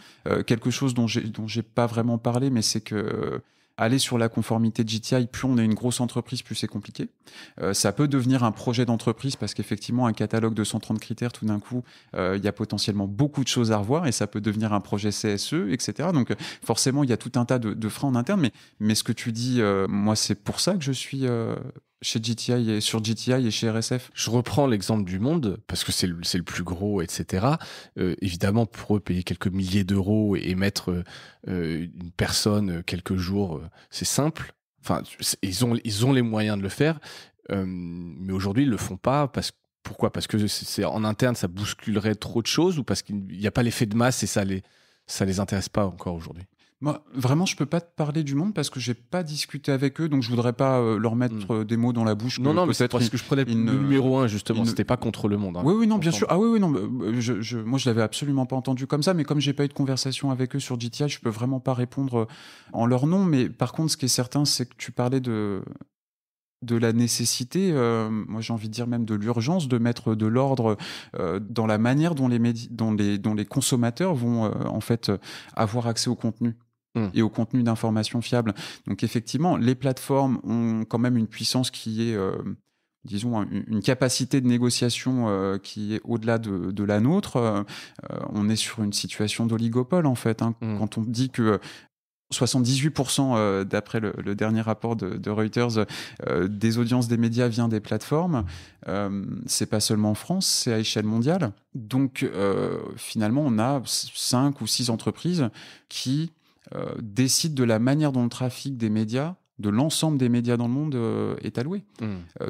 quelque chose dont j'ai pas vraiment parlé, mais c'est que aller sur la conformité de GTI, plus on est une grosse entreprise, plus c'est compliqué. Ça peut devenir un projet d'entreprise parce qu'effectivement, un catalogue de 130 critères, tout d'un coup, il y a potentiellement beaucoup de choses à revoir et ça peut devenir un projet CSE, etc. Donc forcément, il y a tout un tas de freins en interne. Mais ce que tu dis, moi, c'est pour ça que je suis chez GTI et sur GTI et chez RSF. Je reprends l'exemple du Monde parce que c'est le plus gros, etc. Évidemment, pour eux, payer quelques milliers d'euros et mettre une personne quelques jours, c'est simple. Enfin, ils ont les moyens de le faire, mais aujourd'hui, ils le font pas pourquoi ? Parce que c'est en interne, ça bousculerait trop de choses ou parce qu'il n'y a pas l'effet de masse et ça les intéresse pas encore aujourd'hui. Moi, vraiment, je peux pas te parler du Monde parce que j'ai pas discuté avec eux, donc je voudrais pas leur mettre des mots dans la bouche. Non, mais c'est parce que je prenais le numéro 1, justement. C'était pas contre le Monde. Hein, oui, non, bien sûr. Ah oui, non. Moi, je l'avais absolument pas entendu comme ça, mais comme j'ai pas eu de conversation avec eux sur GTI, je peux vraiment pas répondre en leur nom. Mais par contre, ce qui est certain, c'est que tu parlais de la nécessité, moi j'ai envie de dire même de l'urgence de mettre de l'ordre dans la manière dont les consommateurs vont en fait avoir accès au contenu. Et au contenu d'informations fiables. Donc effectivement, les plateformes ont quand même une puissance qui est, disons, une capacité de négociation qui est au-delà de la nôtre. On est sur une situation d'oligopole, en fait. Quand on dit que 78%, d'après le dernier rapport de Reuters, des audiences des médias vient des plateformes. C'est pas seulement en France, c'est à échelle mondiale. Donc finalement, on a 5 ou 6 entreprises qui décide de la manière dont le trafic des médias, de l'ensemble des médias dans le monde est alloué.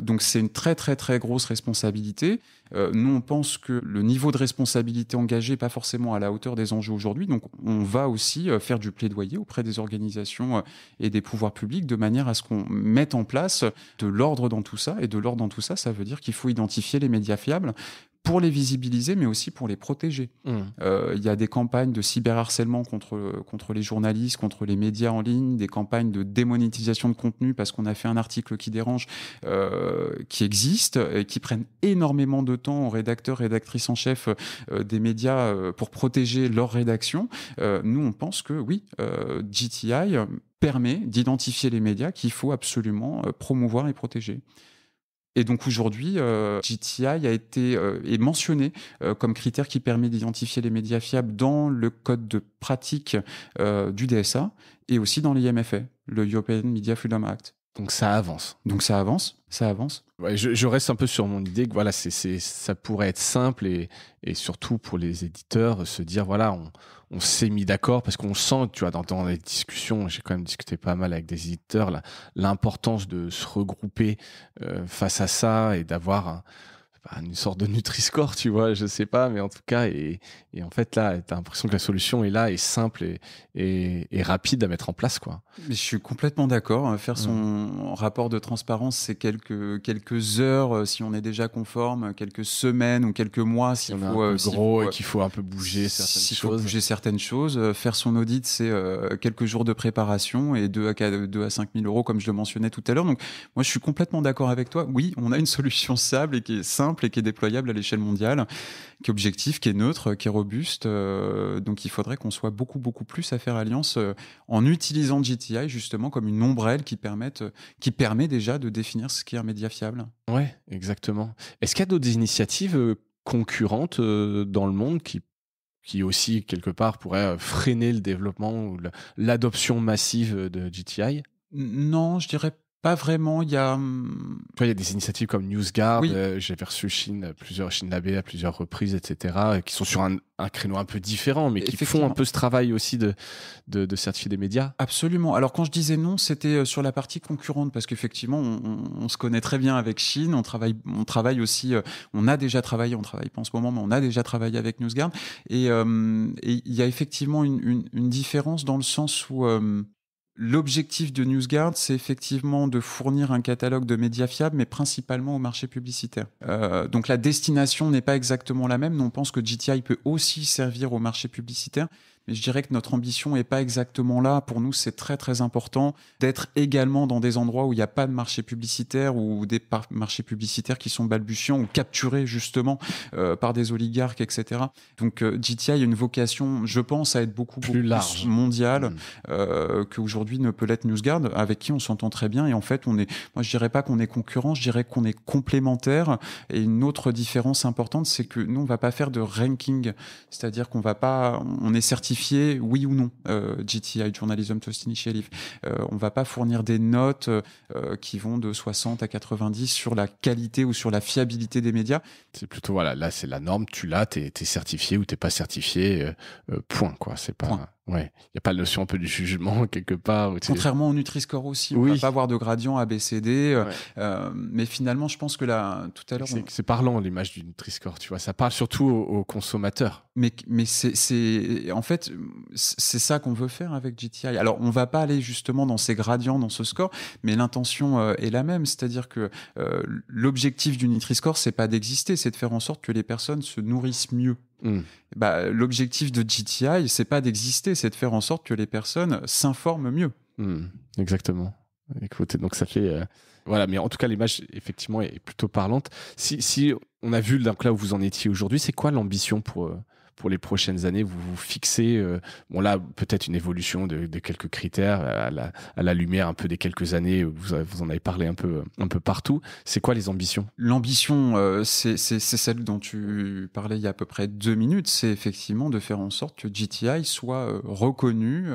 Donc c'est une très très très grosse responsabilité. Nous on pense que le niveau de responsabilité engagé n'est pas forcément à la hauteur des enjeux aujourd'hui. Donc on va aussi faire du plaidoyer auprès des organisations et des pouvoirs publics de manière à ce qu'on mette en place de l'ordre dans tout ça. Et de l'ordre dans tout ça, ça veut dire qu'il faut identifier les médias fiables pour les visibiliser, mais aussi pour les protéger. Il y a des campagnes de cyberharcèlement contre les journalistes, contre les médias en ligne, des campagnes de démonétisation de contenu parce qu'on a fait un article qui dérange, qui existent et qui prennent énormément de temps aux rédacteurs, rédactrices en chef des médias pour protéger leur rédaction. Nous, on pense que oui, GTI permet d'identifier les médias qu'il faut absolument promouvoir et protéger. Et donc aujourd'hui, GTI est mentionné comme critère qui permet d'identifier les médias fiables dans le code de pratique du DSA et aussi dans l'IMFA, le European Media Freedom Act. Donc ça avance. Ouais, je reste un peu sur mon idée que voilà, ça pourrait être simple et surtout pour les éditeurs se dire voilà, on s'est mis d'accord parce qu'on sent, tu vois, dans les discussions, j'ai quand même discuté pas mal avec des éditeurs, l'importance de se regrouper face à ça et d'avoir une sorte de Nutri-Score, tu vois, je sais pas, mais en tout cas, et en fait là, t'as l'impression que la solution est là, est simple et rapide à mettre en place, quoi. Je suis complètement d'accord. Faire son rapport de transparence, c'est quelques heures si on est déjà conforme, quelques semaines ou quelques mois s'il faut gros et qu'il faut un peu bouger certaines choses. Faire son audit, c'est quelques jours de préparation et 2 à 5 000 euros, comme je le mentionnais tout à l'heure. Donc moi, je suis complètement d'accord avec toi. Oui, on a une solution stable et qui est simple et qui est déployable à l'échelle mondiale, qui est objectif, qui est neutre, qui est robuste. Donc il faudrait qu'on soit beaucoup plus à faire alliance en utilisant GTI justement comme une ombrelle qui permet déjà de définir ce qu'est un média fiable. Ouais, exactement. Est-ce qu'il y a d'autres initiatives concurrentes dans le monde qui aussi quelque part pourraient freiner le développement ou l'adoption massive de GTI? Non, je dirais pas vraiment. Il y a des initiatives comme NewsGuard. Oui. J'avais reçu Chine Labé à plusieurs reprises, etc., qui sont sur un créneau un peu différent, mais qui font un peu ce travail aussi de certifier des médias. Absolument. Alors quand je disais non, c'était sur la partie concurrente, parce qu'effectivement, on se connaît très bien avec Chine. On travaille aussi. On travaille pas en ce moment, mais on a déjà travaillé avec NewsGuard. Et il y a effectivement une différence dans le sens où L'objectif de NewsGuard, c'est effectivement de fournir un catalogue de médias fiables, mais principalement au marché publicitaire. Donc la destination n'est pas exactement la même. Nous, on pense que GTI peut aussi servir au marché publicitaire. Mais je dirais que notre ambition n'est pas exactement là. Pour nous, c'est très très important d'être également dans des endroits où il n'y a pas de marché publicitaire ou des marchés publicitaires qui sont balbutiants ou capturés justement par des oligarques, etc. Donc GTI a une vocation, je pense, à être beaucoup plus large, mondiale qu'aujourd'hui ne peut l'être NewsGuard, avec qui on s'entend très bien. Et en fait, moi je dirais pas qu'on est concurrent, je dirais qu'on est complémentaires. Et une autre différence importante, c'est que nous, on va pas faire de ranking, c'est-à-dire on est certifié oui ou non, GTI, Journalism Trust Initiative. On va pas fournir des notes qui vont de 60 à 90 sur la qualité ou sur la fiabilité des médias. C'est plutôt, voilà, là c'est la norme, tu l'as, t'es certifié ou t'es pas certifié, point, quoi. C'est pas... Point. Ouais, il n'y a pas la notion un peu du jugement quelque part. Contrairement au Nutri-Score aussi, on ne va pas avoir de gradient ABCD, mais finalement, je pense que là, tout à l'heure... C'est parlant l'image du Nutri-Score, tu vois, ça parle surtout aux consommateurs. Mais en fait, c'est ça qu'on veut faire avec GTI. Alors, on ne va pas aller justement dans ces gradients, dans ce score, mais l'intention est la même, c'est-à-dire que l'objectif du Nutri-Score, c'est pas d'exister, c'est de faire en sorte que les personnes se nourrissent mieux. L'objectif de GTI, c'est pas d'exister, c'est de faire en sorte que les personnes s'informent mieux. Exactement. Écoute, donc ça fait... Voilà, mais en tout cas, l'image, effectivement, est plutôt parlante. Si on a vu donc là où vous en étiez aujourd'hui, c'est quoi l'ambition pour les prochaines années? Vous vous fixez, bon là, peut-être une évolution de quelques critères à la lumière un peu des quelques années, vous en avez parlé un peu partout. C'est quoi les ambitions? L'ambition, c'est celle dont tu parlais il y a à peu près 2 minutes, c'est effectivement de faire en sorte que GTI soit reconnu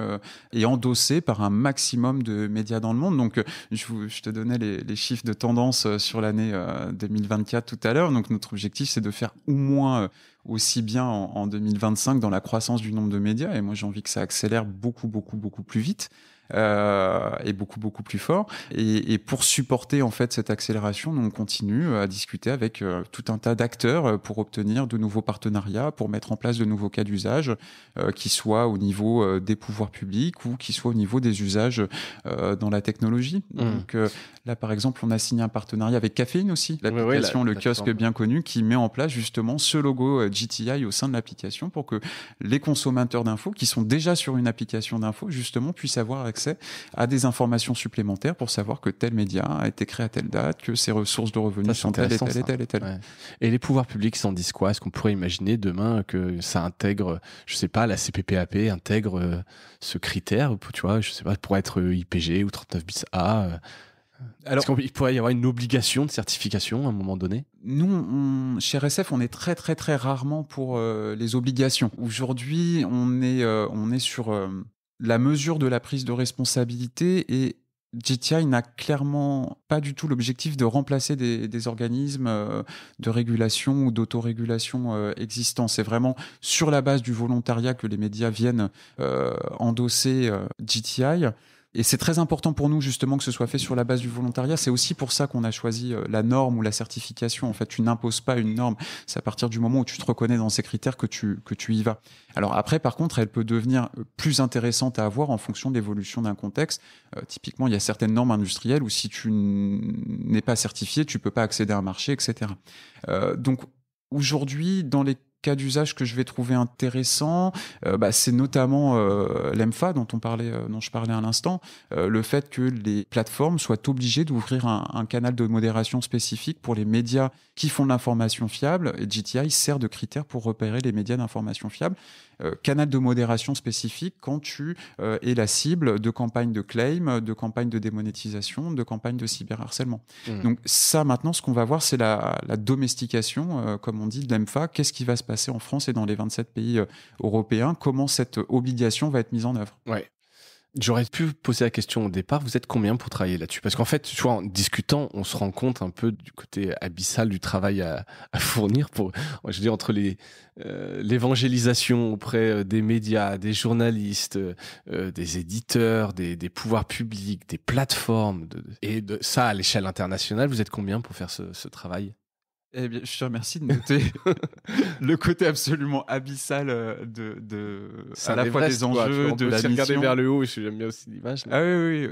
et endossé par un maximum de médias dans le monde. Donc, je te donnais les chiffres de tendance sur l'année 2024 tout à l'heure. Donc, notre objectif, c'est de faire au moins aussi bien en 2025 dans la croissance du nombre de médias. Et moi, j'ai envie que ça accélère beaucoup plus vite. Et beaucoup plus fort. Et pour supporter en fait cette accélération, on continue à discuter avec tout un tas d'acteurs pour obtenir de nouveaux partenariats, pour mettre en place de nouveaux cas d'usage, qui soient au niveau des pouvoirs publics ou qui soient au niveau des usages dans la technologie. Donc là, par exemple, on a signé un partenariat avec Caféine aussi, l'application, le kiosque bien connu, qui met en place justement ce logo GTI au sein de l'application pour que les consommateurs d'infos qui sont déjà sur une application d'infos justement puissent avoir accès à des informations supplémentaires pour savoir que tel média a été créé à telle date, que ses ressources de revenus sont telles et telles. Ouais. Et les pouvoirs publics s'en disent quoi? Est-ce qu'on pourrait imaginer demain que ça intègre, je sais pas, la CPPAP intègre ce critère, tu vois, je sais pas, pour être IPG ou 39 bis A? Alors, est-ce qu'il pourrait y avoir une obligation de certification à un moment donné? Nous, chez RSF, on est très très très rarement pour les obligations. Aujourd'hui, on est sur la mesure de la prise de responsabilité et GTI n'a clairement pas du tout l'objectif de remplacer des organismes de régulation ou d'autorégulation existants. C'est vraiment sur la base du volontariat que les médias viennent endosser GTI. Et c'est très important pour nous justement que ce soit fait sur la base du volontariat. C'est aussi pour ça qu'on a choisi la norme ou la certification. En fait, tu n'imposes pas une norme. C'est à partir du moment où tu te reconnais dans ces critères que tu y vas. Alors après, par contre, elle peut devenir plus intéressante à avoir en fonction de l'évolution d'un contexte. Typiquement, il y a certaines normes industrielles où si tu n'es pas certifié, tu peux pas accéder à un marché, etc. Donc aujourd'hui, dans les cas d'usage que je vais trouver intéressant, c'est notamment l'EMFA dont je parlais à l'instant, le fait que les plateformes soient obligées d'ouvrir un canal de modération spécifique pour les médias qui font de l'information fiable, et GTI sert de critère pour repérer les médias d'information fiable. Canal de modération spécifique quand tu es la cible de campagnes de claim, de campagnes de démonétisation, de campagnes de cyberharcèlement. Donc ça, maintenant, ce qu'on va voir, c'est la domestication, comme on dit, de l'EMFA. Qu'est-ce qui va se passer en France et dans les 27 pays européens? Comment cette obligation va être mise en œuvre? Ouais. J'aurais pu poser la question au départ, vous êtes combien pour travailler là-dessus? Parce qu'en fait, tu vois, en discutant, on se rend compte un peu du côté abyssal du travail à fournir pour, je dis, entre l'évangélisation auprès des médias, des journalistes, des éditeurs, des pouvoirs publics, des plateformes, et de ça à l'échelle internationale. Vous êtes combien pour faire ce travail? Eh bien, je te remercie de noter le côté absolument abyssal à la fois des enjeux, de la mission. Regarder vers le haut, j'aime bien aussi l'image. Ah oui,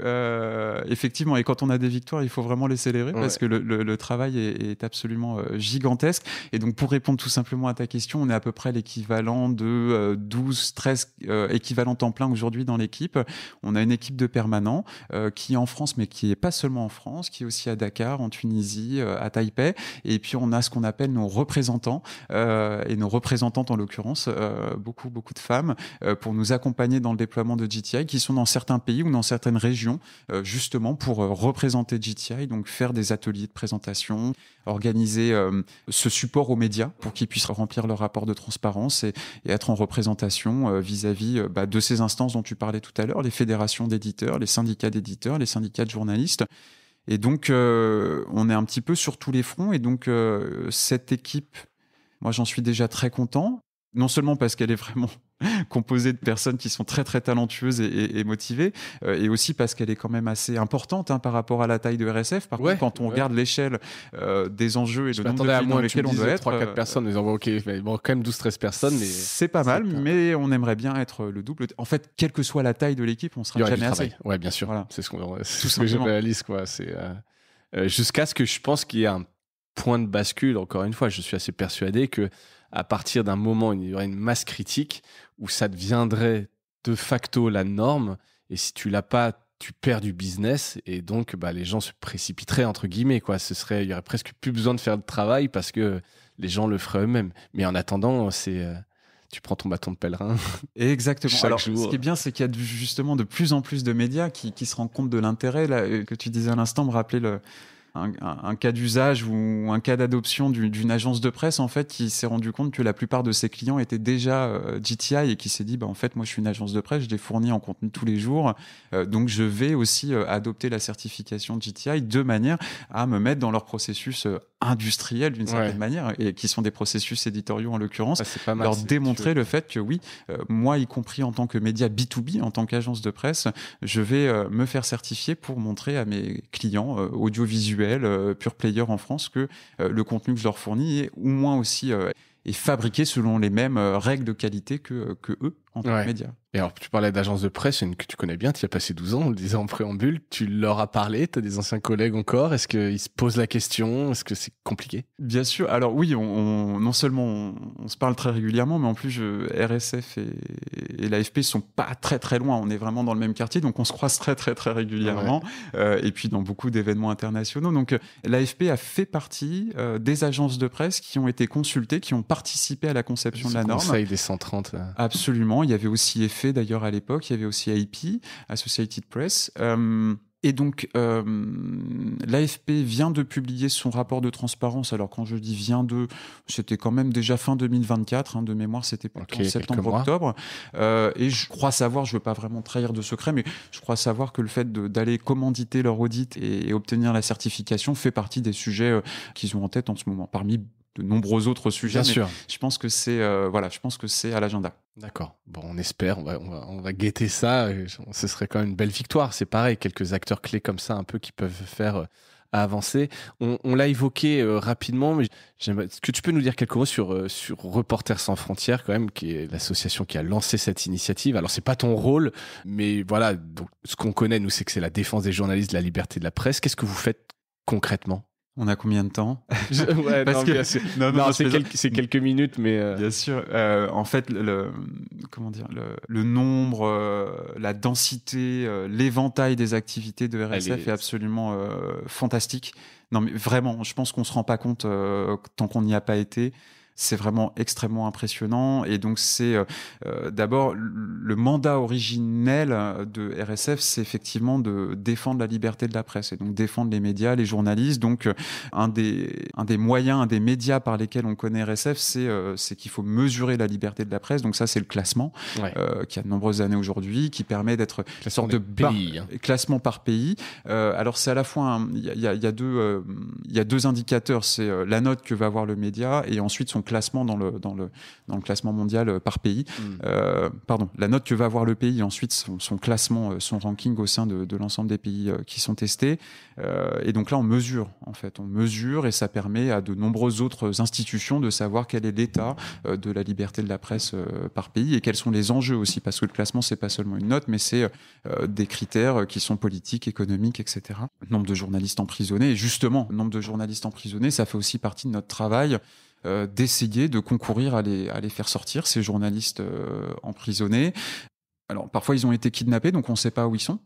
effectivement. Et quand on a des victoires, il faut vraiment les célébrer parce que le travail est absolument gigantesque. Et donc, pour répondre tout simplement à ta question, on est à peu près l'équivalent de 12, 13 équivalents temps plein aujourd'hui dans l'équipe. On a une équipe de permanents qui est en France, mais qui n'est pas seulement en France, qui est aussi à Dakar, en Tunisie, à Taipei. Et puis, on a ce qu'on appelle nos représentants et nos représentantes en l'occurrence, beaucoup de femmes, pour nous accompagner dans le déploiement de GTI, qui sont dans certains pays ou dans certaines régions, justement pour représenter GTI, donc faire des ateliers de présentation, organiser ce support aux médias pour qu'ils puissent remplir leur rapport de transparence et être en représentation vis-à-vis de ces instances dont tu parlais tout à l'heure, les fédérations d'éditeurs, les syndicats d'éditeurs, les syndicats de journalistes. Et donc, on est un petit peu sur tous les fronts. Et donc, cette équipe, moi, j'en suis déjà très content. Non seulement parce qu'elle est vraiment composée de personnes qui sont très, très talentueuses et motivées, et aussi parce qu'elle est quand même assez importante par rapport à la taille de RSF. Par contre, quand on regarde l'échelle des enjeux et le nombre de pays dans lesquels on doit être... 3-4 personnes, ils envoient bon, quand même 12-13 personnes. Mais c'est pas mal, mais on aimerait bien être le double. En fait, quelle que soit la taille de l'équipe, on sera jamais assez. Ouais, bien sûr. Voilà. C'est ce que je réalise, quoi. C'est jusqu'à ce que je pense qu'il y ait un point de bascule. Encore une fois, je suis assez persuadé que à partir d'un moment, il y aurait une masse critique où ça deviendrait de facto la norme. Et si tu l'as pas, tu perds du business. Et donc, les gens se précipiteraient, entre guillemets, quoi. Il y aurait presque plus besoin de faire le travail parce que les gens le feraient eux-mêmes. Mais en attendant, tu prends ton bâton de pèlerin. Exactement. Alors, jour. Ce qui est bien, c'est qu'il y a justement de plus en plus de médias qui se rendent compte de l'intérêt. Là, que tu disais à l'instant, me rappelait un cas d'usage ou un cas d'adoption d'une agence de presse en fait qui s'est rendu compte que la plupart de ses clients étaient déjà GTI et qui s'est dit en fait moi je suis une agence de presse, je les fournis en contenu tous les jours, donc je vais aussi adopter la certification GTI de manière à me mettre dans leur processus industriel d'une certaine manière, et qui sont des processus éditoriaux en l'occurrence, pas mal, leur démontrer le fait que oui, moi y compris en tant que média B2B, en tant qu'agence de presse, je vais me faire certifier pour montrer à mes clients audiovisuels, pure player en France, que le contenu que je leur fournis est au moins aussi est fabriqué selon les mêmes règles de qualité que eux en tant que médias. Et alors, tu parlais d'agence de presse, une que tu connais bien, tu y as passé 12 ans, on le disait en préambule, tu leur as parlé, tu as des anciens collègues encore, est-ce qu'ils se posent la question, est-ce que c'est compliqué? Bien sûr, alors oui, non seulement on se parle très régulièrement, mais en plus RSF et l'AFP sont pas très très loin, on est vraiment dans le même quartier, donc on se croise très très très régulièrement, et puis dans beaucoup d'événements internationaux. Donc l'AFP a fait partie des agences de presse qui ont été consultées, qui ont participé à la conception de la norme. Conseil des 130. Absolument, il y avait aussi EFE d'ailleurs à l'époque, il y avait aussi AP, Associated Press. Et donc, l'AFP vient de publier son rapport de transparence. Alors, quand je dis c'était quand même déjà fin 2024. De mémoire, c'était plutôt en septembre-octobre. Et je crois savoir, je ne veux pas vraiment trahir de secret, mais je crois savoir que le fait d'aller commanditer leur audit et obtenir la certification fait partie des sujets qu'ils ont en tête en ce moment, parmi de nombreux autres sujets. Bien sûr. Je pense que c'est à l'agenda. D'accord. Bon, on espère, on va guetter ça. Ce serait quand même une belle victoire. C'est pareil, quelques acteurs clés comme ça, un peu qui peuvent faire avancer. On l'a évoqué rapidement, mais est-ce que tu peux nous dire quelques mots sur Reporters sans frontières, quand même, qui est l'association qui a lancé cette initiative. Alors, c'est pas ton rôle, mais voilà. Donc, ce qu'on connaît, nous, c'est que c'est la défense des journalistes, de la liberté de la presse. Qu'est-ce que vous faites concrètement? On a combien de temps? C'est quelques minutes, mais bien sûr. En fait, le nombre, la densité, l'éventail des activités de RSF est absolument fantastique. Non, mais vraiment, je pense qu'on se rend pas compte tant qu'on n'y a pas été. C'est vraiment extrêmement impressionnant. Et donc, c'est d'abord le mandat originel de RSF, c'est effectivement de défendre la liberté de la presse et donc défendre les médias, les journalistes. Donc, un des moyens, un des médias par lesquels on connaît RSF, c'est qu'il faut mesurer la liberté de la presse. Donc, ça, c'est le classement qui a de nombreuses années aujourd'hui, qui permet d'être une sorte de classement par pays. Alors, c'est à la fois, il y a deux indicateurs. C'est la note que va avoir le média et ensuite son classement dans le classement mondial par pays. La note que va avoir le pays, ensuite son classement, son ranking au sein de l'ensemble des pays qui sont testés. Et donc là, on mesure en en fait. On mesure et ça permet à de nombreuses autres institutions de savoir quel est l'état de la liberté de la presse par pays et quels sont les enjeux aussi, parce que le classement, c'est pas seulement une note, mais c'est des critères qui sont politiques, économiques, etc. Nombre de journalistes emprisonnés, et justement, nombre de journalistes emprisonnés, ça fait aussi partie de notre travail d'essayer de concourir à les faire sortir, ces journalistes emprisonnés. Alors, parfois, ils ont été kidnappés, donc on ne sait pas où ils sont.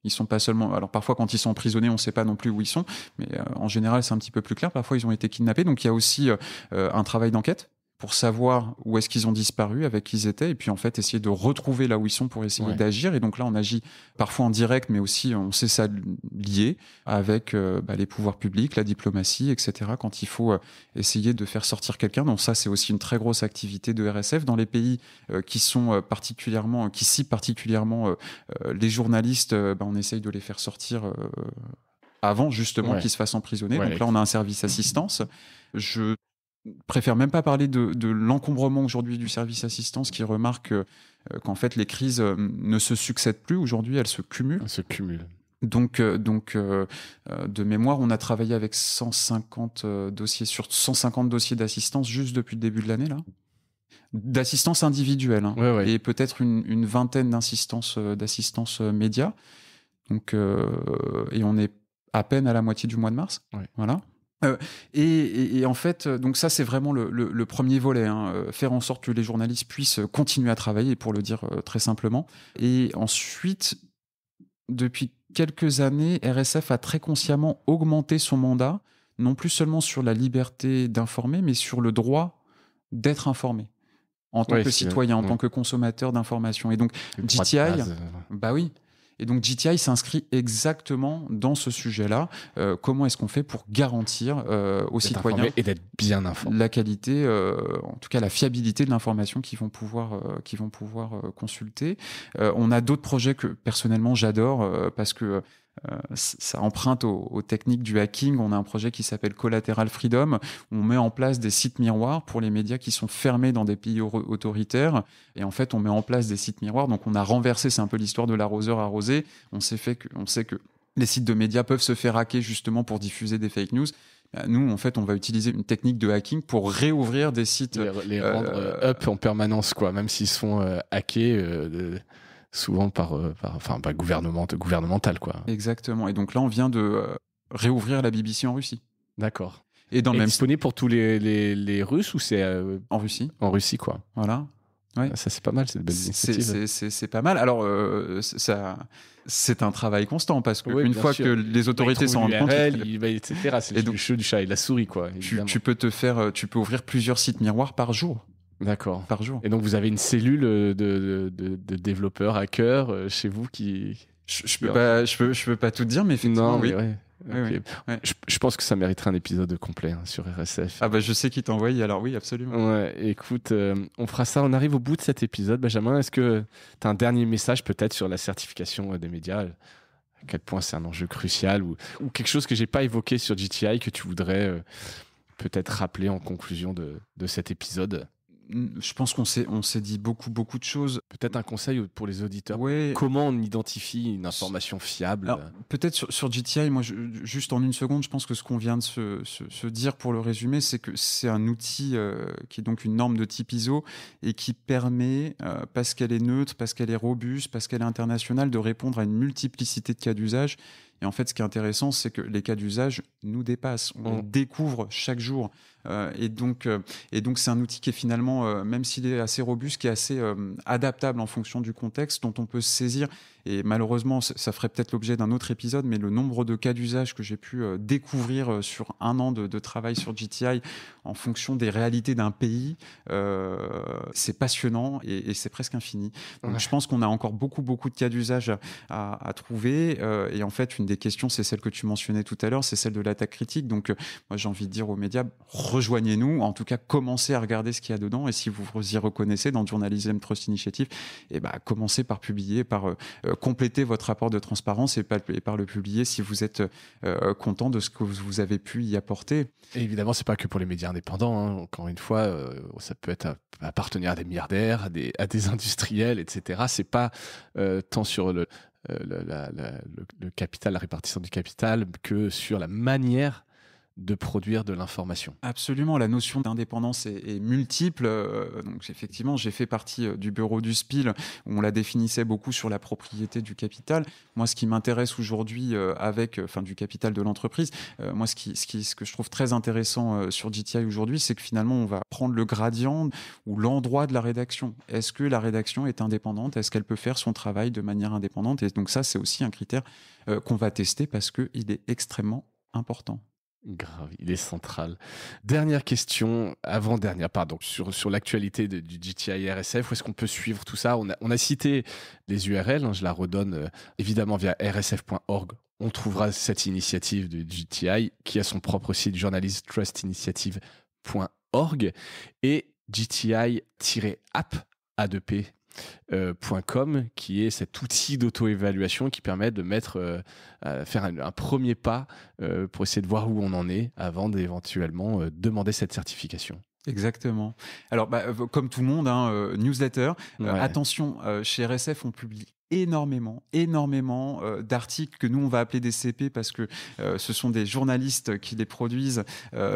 Ils sont pas seulement. Alors, parfois, quand ils sont emprisonnés, on ne sait pas non plus où ils sont, mais en général, c'est un petit peu plus clair. Parfois, ils ont été kidnappés, donc il y a aussi un travail d'enquête pour savoir où est-ce qu'ils ont disparu, avec qui ils étaient, et puis en fait essayer de retrouver là où ils sont pour essayer d'agir. Et donc là, on agit parfois en direct, mais aussi on sait ça lié avec les pouvoirs publics, la diplomatie, etc. Quand il faut essayer de faire sortir quelqu'un. Donc ça, c'est aussi une très grosse activité de RSF dans les pays qui sont particulièrement, qui ciblent particulièrement les journalistes. On essaye de les faire sortir avant justement qu'ils se fassent emprisonner. Donc là, on a un service assistance. Je préfère même pas parler de l'encombrement aujourd'hui du service assistance, qui remarque qu'en fait les crises ne se succèdent plus aujourd'hui, elles se cumulent. Elles se cumulent. Donc de mémoire, on a travaillé avec 150 dossiers sur 150 dossiers d'assistance juste depuis le début de l'année là. D'assistance individuelle, hein, et peut-être une vingtaine d'assistance média. Donc et on est à peine à la moitié du mois de mars. Voilà. Et en fait, donc ça c'est vraiment le premier volet, hein, faire en sorte que les journalistes puissent continuer à travailler, pour le dire très simplement. Et ensuite, depuis quelques années, RSF a très consciemment augmenté son mandat, non plus seulement sur la liberté d'informer, mais sur le droit d'être informé en tant que citoyen, en tant que consommateur d'informations. Et donc JTI, bah oui. Et donc JTI s'inscrit exactement dans ce sujet-là. Comment est-ce qu'on fait pour garantir aux citoyens et d'être bien informés, la qualité, en tout cas la fiabilité de l'information qu'ils vont pouvoir consulter. On a d'autres projets que personnellement j'adore parce que ça emprunte aux techniques du hacking. On a un projet qui s'appelle Collateral Freedom. On met en place des sites miroirs pour les médias qui sont fermés dans des pays autoritaires. Et en fait, on met en place des sites miroirs. Donc, on a renversé, c'est un peu l'histoire de l'arroseur arrosé. On sait que les sites de médias peuvent se faire hacker justement pour diffuser des fake news. Nous, en fait, on va utiliser une technique de hacking pour réouvrir des sites. Les rendre up en permanence, quoi, même s'ils sont hackés. Souvent par gouvernemental, quoi. Exactement. Et donc là, on vient de réouvrir la BBC en Russie. D'accord. Et dans le même disponible pour tous les Russes, ou c'est en Russie? En Russie, quoi. Voilà. Ouais. Ça, c'est pas mal, cette belle initiative. C'est pas mal. Alors, c'est un travail constant, parce qu'une fois que les autorités s'en rendent compte, etc. C'est le jeu du chat et de la souris, quoi. Tu peux ouvrir plusieurs sites miroirs par jour. D'accord. Par jour. Et donc, vous avez une cellule de développeurs, hackers chez vous qui... Je peux pas tout dire, mais effectivement, non, mais oui. Okay. Ouais. Je pense que ça mériterait un épisode complet sur RSF. Ah bah je sais qui t'envoie, alors oui, absolument. Ouais, écoute, on fera ça, on arrive au bout de cet épisode. Benjamin, est-ce que tu as un dernier message peut-être sur la certification des médias, à quel point c'est un enjeu crucial, ou quelque chose que j'ai pas évoqué sur JTI que tu voudrais peut-être rappeler en conclusion de cet épisode? Je pense qu'on s'est dit beaucoup de choses. Peut-être un conseil pour les auditeurs. Ouais. Comment on identifie une information fiable? Alors, peut-être sur JTI, moi, juste en une seconde, je pense que ce qu'on vient de se dire pour le résumer, c'est que c'est un outil qui est donc une norme de type ISO et qui permet, parce qu'elle est neutre, parce qu'elle est robuste, parce qu'elle est internationale, de répondre à une multiplicité de cas d'usage. Et en fait, ce qui est intéressant, c'est que les cas d'usage nous dépassent. On les découvre chaque jour. Et donc, c'est un outil qui est finalement, même s'il est assez robuste, qui est assez adaptable en fonction du contexte, dont on peut se saisir. Et malheureusement, ça ferait peut-être l'objet d'un autre épisode, mais le nombre de cas d'usage que j'ai pu découvrir sur un an de travail sur JTI en fonction des réalités d'un pays, c'est passionnant et c'est presque infini. Donc, je pense qu'on a encore beaucoup de cas d'usage à trouver. Et en fait, une des questions, c'est celle que tu mentionnais tout à l'heure, c'est celle de l'attaque critique. Donc, moi, j'ai envie de dire aux médias, rejoignez-nous, en tout cas, commencez à regarder ce qu'il y a dedans. Et si vous vous y reconnaissez dans Journalism Trust Initiative, commencez par publier, par compléter votre rapport de transparence et par le publier si vous êtes content de ce que vous avez pu y apporter. Et évidemment, c'est pas que pour les médias indépendants. Hein. Encore une fois, ça peut être appartenir à des milliardaires, à des industriels, etc. C'est pas tant sur le capital, la répartition du capital, que sur la manière de produire de l'information. Absolument, la notion d'indépendance est multiple. Donc effectivement, j'ai fait partie du bureau du SPIL où on la définissait beaucoup sur la propriété du capital. Moi, ce qui m'intéresse aujourd'hui du capital de l'entreprise, moi, ce que je trouve très intéressant sur GTI aujourd'hui, c'est que finalement, on va prendre le gradient ou l'endroit de la rédaction. Est-ce que la rédaction est indépendante? Est-ce qu'elle peut faire son travail de manière indépendante? Et donc ça, c'est aussi un critère qu'on va tester parce qu'il est extrêmement important. Grave, il est central. Dernière question, avant-dernière, pardon, sur l'actualité du GTI RSF, où est-ce qu'on peut suivre tout ça? On a cité les URL, je la redonne évidemment via rsf.org. On trouvera cette initiative de GTI qui a son propre site journalismtrustinitiative.org et GTI-app A2P.com qui est cet outil d'auto-évaluation qui permet de faire un premier pas pour essayer de voir où on en est avant d'éventuellement demander cette certification. Exactement. Alors, comme tout le monde, newsletter. Ouais. Attention, chez RSF, on publie énormément d'articles que nous on va appeler des CP parce que ce sont des journalistes qui les produisent,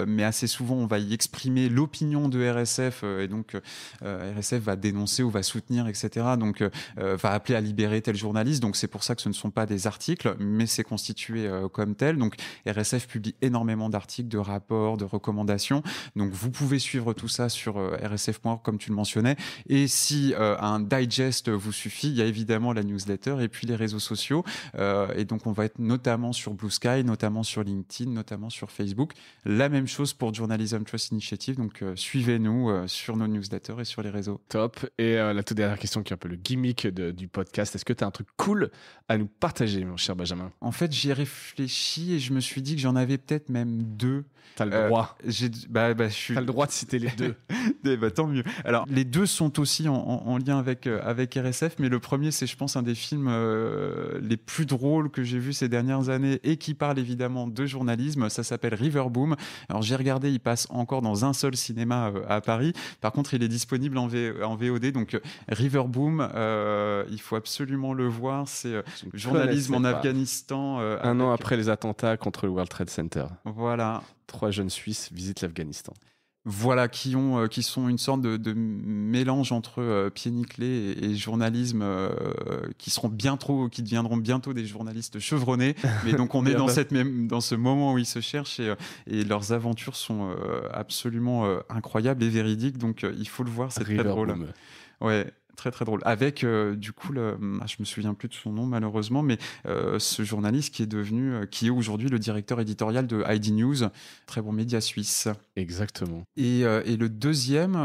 mais assez souvent on va y exprimer l'opinion de RSF et donc RSF va dénoncer ou va soutenir, etc. Donc va appeler à libérer tel journaliste. Donc c'est pour ça que ce ne sont pas des articles, mais c'est constitué comme tel. Donc RSF publie énormément d'articles, de rapports, de recommandations. Donc vous pouvez suivre tout ça sur rsf.org comme tu le mentionnais. Et si un digest vous suffit, il y a évidemment la newsletter et puis les réseaux sociaux. Et donc, on va être notamment sur Blue Sky, notamment sur LinkedIn, notamment sur Facebook. La même chose pour Journalism Trust Initiative. Donc, suivez-nous sur nos newsletters et sur les réseaux. Top. Et la toute dernière question qui est un peu le gimmick du podcast. Est-ce que tu as un truc cool à nous partager, mon cher Benjamin? En fait, j'y ai réfléchi et je me suis dit que j'en avais peut-être même 2. T'as le droit. T'as le droit de citer les 2. Tant mieux. Alors, les 2 sont aussi en lien avec RSF, mais le premier, c'est, je pense, un des films les plus drôles que j'ai vus ces dernières années et qui parle évidemment de journalisme. Ça s'appelle River Boom. Alors, j'ai regardé, il passe encore dans un seul cinéma à Paris. Par contre, il est disponible en VOD. Donc, River Boom, il faut absolument le voir. C'est journalisme en Afghanistan. Un an après les attentats contre le World Trade Center. Voilà. 3 jeunes Suisses visitent l'Afghanistan. Voilà, qui sont une sorte de mélange entre pieds nickelés et journalisme, qui deviendront bientôt des journalistes chevronnés. Mais donc on est dans ce moment où ils se cherchent et leurs aventures sont absolument incroyables et véridiques. Donc il faut le voir, c'est très drôle. Ouais. Très très drôle. Avec du coup, je me souviens plus de son nom malheureusement, mais ce journaliste qui est aujourd'hui le directeur éditorial de ID News, très bon média suisse. Exactement. Et le deuxième,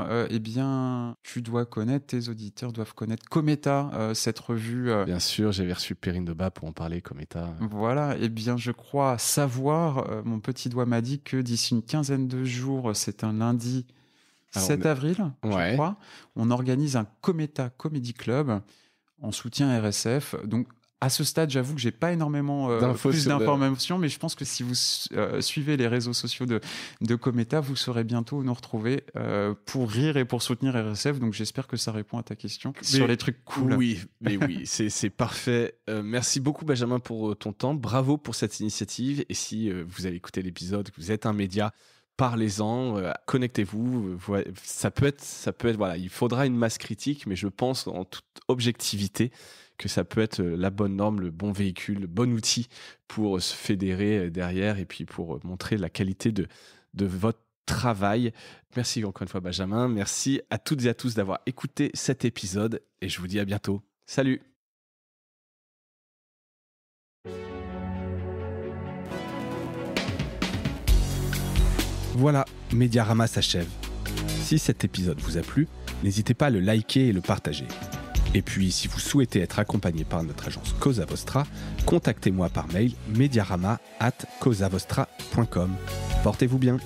tes auditeurs doivent connaître Cometa, cette revue. Bien sûr, j'avais reçu Perrine Debat pour en parler, Cometa. Voilà, je crois savoir, mon petit doigt m'a dit que d'ici une quinzaine de jours, c'est un lundi. 7 avril, je crois, on organise un Cometa Comedy Club en soutien RSF. Donc, à ce stade, j'avoue que j'ai pas énormément plus d'informations, mais je pense que si vous suivez les réseaux sociaux de Cometa, vous saurez bientôt nous retrouver pour rire et pour soutenir RSF. Donc, j'espère que ça répond à ta question sur les trucs cool. Oui, c'est parfait. Merci beaucoup, Benjamin, pour ton temps. Bravo pour cette initiative. Et si vous avez écouté l'épisode, que vous êtes un média, parlez-en, connectez-vous. Ça peut être, voilà, il faudra une masse critique, mais je pense en toute objectivité que ça peut être la bonne norme, le bon véhicule, le bon outil pour se fédérer derrière et puis pour montrer la qualité de votre travail. Merci encore une fois, Benjamin. Merci à toutes et à tous d'avoir écouté cet épisode et je vous dis à bientôt. Salut! Voilà, Mediarama s'achève. Si cet épisode vous a plu, n'hésitez pas à le liker et le partager. Et puis, si vous souhaitez être accompagné par notre agence Cosa Vostra, contactez-moi par mail mediarama@cosavostra.com. Portez-vous bien.